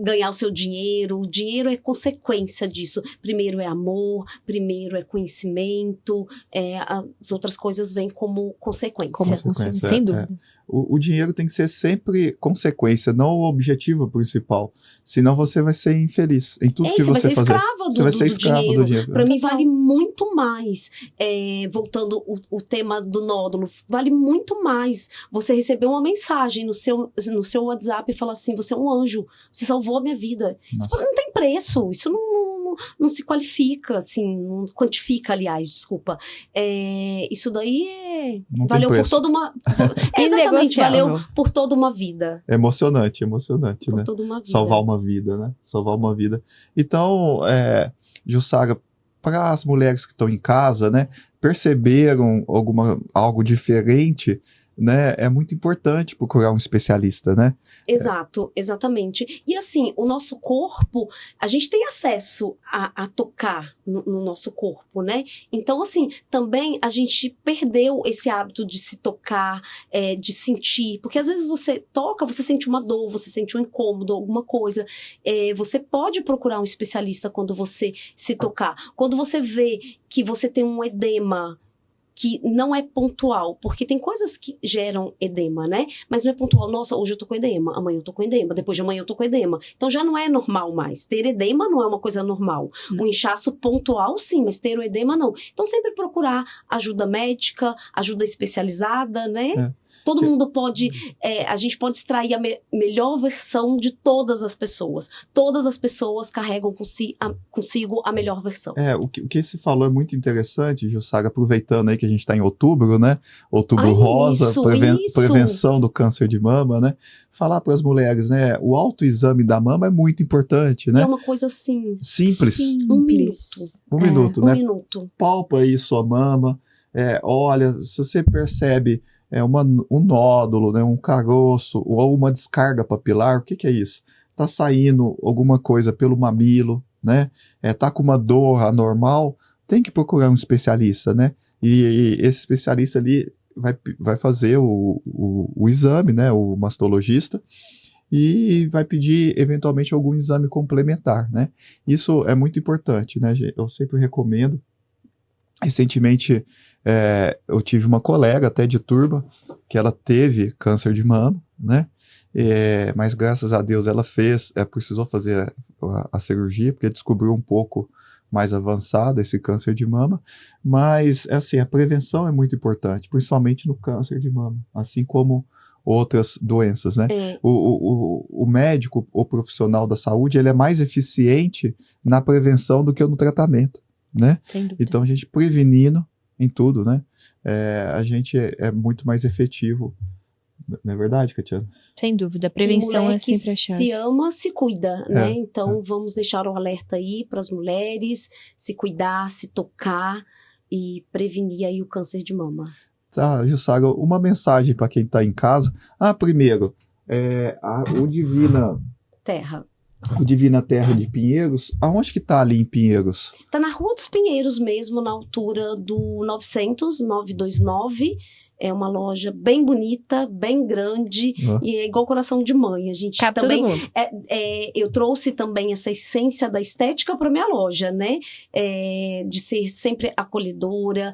ganhar o seu dinheiro. O dinheiro é consequência disso. Primeiro é amor, primeiro é conhecimento, as outras coisas vêm como consequência. Sem dúvida. O dinheiro tem que ser sempre consequência, não o objetivo principal. Senão você vai ser infeliz em tudo que você fazer. Você vai ser escravo do dinheiro. Para mim vale muito mais, voltando o tema do nódulo, vale muito mais você receber uma mensagem no seu WhatsApp e falar assim, você é um anjo, você salvou a minha vida. Nossa. Isso não tem preço, isso não se qualifica, assim, não quantifica, aliás, desculpa. Isso daí valeu por toda uma... Exatamente, valeu por toda uma vida. Emocionante, por né? Toda uma vida. Salvar uma vida, né? Salvar uma vida. Então, Jussara, para as mulheres que estão em casa, né, perceberam algo diferente, né, é muito importante procurar um especialista, né? Exato, exatamente. E assim, o nosso corpo, a gente tem acesso a tocar no nosso corpo, né? Então, assim, também a gente perdeu esse hábito de se tocar, de sentir, porque às vezes você toca, você sente uma dor, você sente um incômodo, alguma coisa. Você pode procurar um especialista quando você se tocar. Quando você vê que você tem um edema que não é pontual, porque tem coisas que geram edema, né? Mas não é pontual. Nossa, hoje eu tô com edema, amanhã eu tô com edema, depois de amanhã eu tô com edema. Então já não é normal mais. Ter edema não é uma coisa normal. O inchaço pontual, sim, mas ter o edema, não. Então sempre procurar ajuda médica, ajuda especializada, né? Todo mundo pode... a gente pode extrair a melhor versão de todas as pessoas. Todas as pessoas carregam consigo a melhor versão. O que você falou é muito interessante, Jussara, aproveitando aí que a gente está em outubro, né? Outubro rosa, prevenção do câncer de mama, né? Falar para as mulheres, né? O autoexame da mama é muito importante, né? É uma coisa assim... Simples. Um minuto. Um minuto, né? Um minuto. Palpa aí sua mama. Olha, se você percebe... um nódulo, né, um caroço ou uma descarga papilar, o que é isso? Tá saindo alguma coisa pelo mamilo, né? Tá com uma dor anormal, tem que procurar um especialista, né? E esse especialista ali vai fazer o exame, né? O mastologista, e vai pedir eventualmente algum exame complementar, né? Isso é muito importante, né? Eu sempre recomendo. Recentemente, eu tive uma colega até de turma que ela teve câncer de mama, né? Mas graças a Deus ela precisou fazer a cirurgia, porque descobriu um pouco mais avançado esse câncer de mama. Mas, assim, a prevenção é muito importante, principalmente no câncer de mama, assim como outras doenças, né? O médico ou profissional da saúde, ele é mais eficiente na prevenção do que no tratamento, né? Então a gente prevenindo em tudo, né? A gente é muito mais efetivo, não é verdade, Catiana? Sem dúvida, a prevenção é sempre a chave. Se ama, se cuida, né? Então vamos deixar o alerta aí para as mulheres se cuidar, se tocar e prevenir aí o câncer de mama. Tá, Jussara, uma mensagem para quem está em casa. Primeiro, o Divina Terra de Pinheiros, aonde que tá ali em Pinheiros? Tá na Rua dos Pinheiros mesmo, na altura do 929. É uma loja bem bonita, bem grande, e é igual coração de mãe. A gente cabe também, todo mundo. Eu trouxe também essa essência da estética para minha loja, né? De ser sempre acolhedora.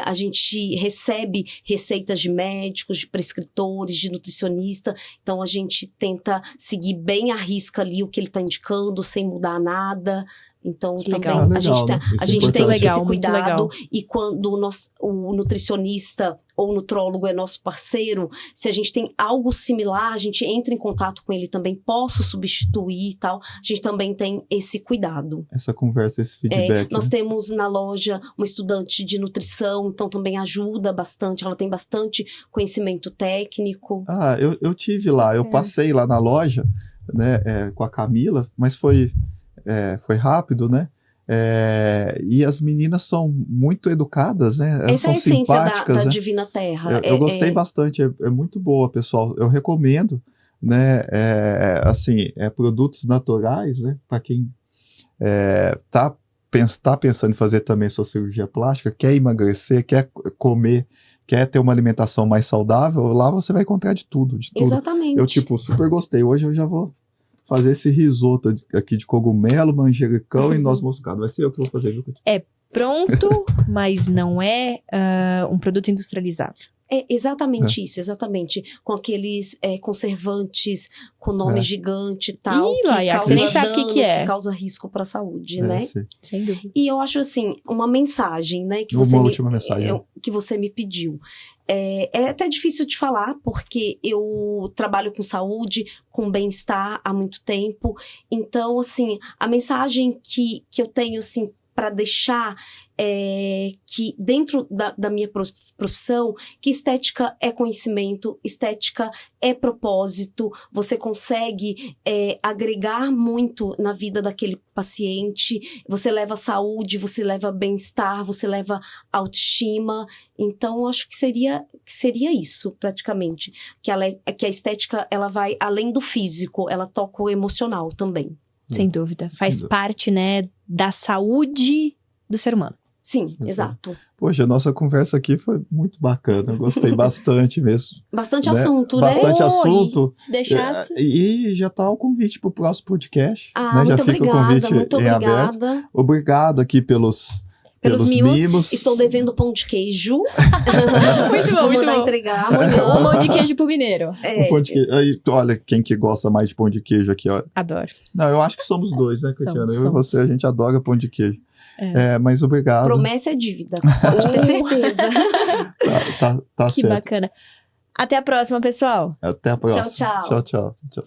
A gente recebe receitas de médicos, de prescritores, de nutricionista. Então a gente tenta seguir bem à risca ali o que ele está indicando, sem mudar nada. Então, também a gente tem esse cuidado, e quando o nutricionista ou o nutrólogo é nosso parceiro, se a gente tem algo similar, a gente entra em contato com ele também, posso substituir e tal, a gente também tem esse cuidado. Essa conversa, esse feedback. Nós temos na loja uma estudante de nutrição, então também ajuda bastante, ela tem bastante conhecimento técnico. Eu tive lá, eu passei lá na loja, né, com a Camila, mas foi rápido, né? E as meninas são muito educadas, né? Elas Essa é são a essência simpáticas, da né? Divina Terra. Eu gostei bastante, é muito boa, pessoal. Eu recomendo, né? Assim, produtos naturais, né? Para quem tá pensando em fazer também sua cirurgia plástica, quer emagrecer, quer comer, quer ter uma alimentação mais saudável, lá você vai encontrar de tudo. Exatamente. Eu, super gostei. Hoje eu já vou fazer esse risoto aqui de cogumelo, manjericão e noz moscada. Vai ser eu que vou fazer, viu? Pronto, mas não é um produto industrializado. É exatamente isso, exatamente. Com aqueles conservantes com nome gigante e tal. Ih, Laia, você nem sabe o que é. Que causa risco para a saúde, né? Sim. Sem dúvida. E eu acho assim, uma mensagem, né? Que você me pediu. É até difícil de falar, porque eu trabalho com saúde, com bem-estar há muito tempo. Então, assim, a mensagem que eu tenho, assim, para deixar que dentro da minha profissão, que estética é conhecimento, estética é propósito, você consegue agregar muito na vida daquele paciente, você leva saúde, você leva bem-estar, você leva autoestima. Então, eu acho que seria isso, praticamente. Que a estética, ela vai além do físico, ela toca o emocional também. Sem dúvida. Faz parte, né, da saúde do ser humano. Sim, exato. Poxa, a nossa conversa aqui foi muito bacana. Eu gostei bastante mesmo. Bastante assunto, né? Bastante assunto. Se deixasse. E já tá o convite pro próximo podcast. Ah, né? muito Já fica obrigada, o convite muito em obrigada. aberto. Obrigado aqui pelos mimos. Estou devendo pão de queijo. Muito bom, Vou muito mandar bom. entregar amanhã. Um pão de queijo pro mineiro. O pão de queijo. Aí, olha, quem que gosta mais de pão de queijo aqui, ó. Adoro. Não, eu acho que somos dois, né, Cristiana? Eu e Somos. você, a gente adora pão de queijo. Mas obrigado. Promessa é dívida. Pode ter certeza. Tá Que certo. bacana. Até a próxima, pessoal. Até a próxima. Tchau, tchau. Tchau.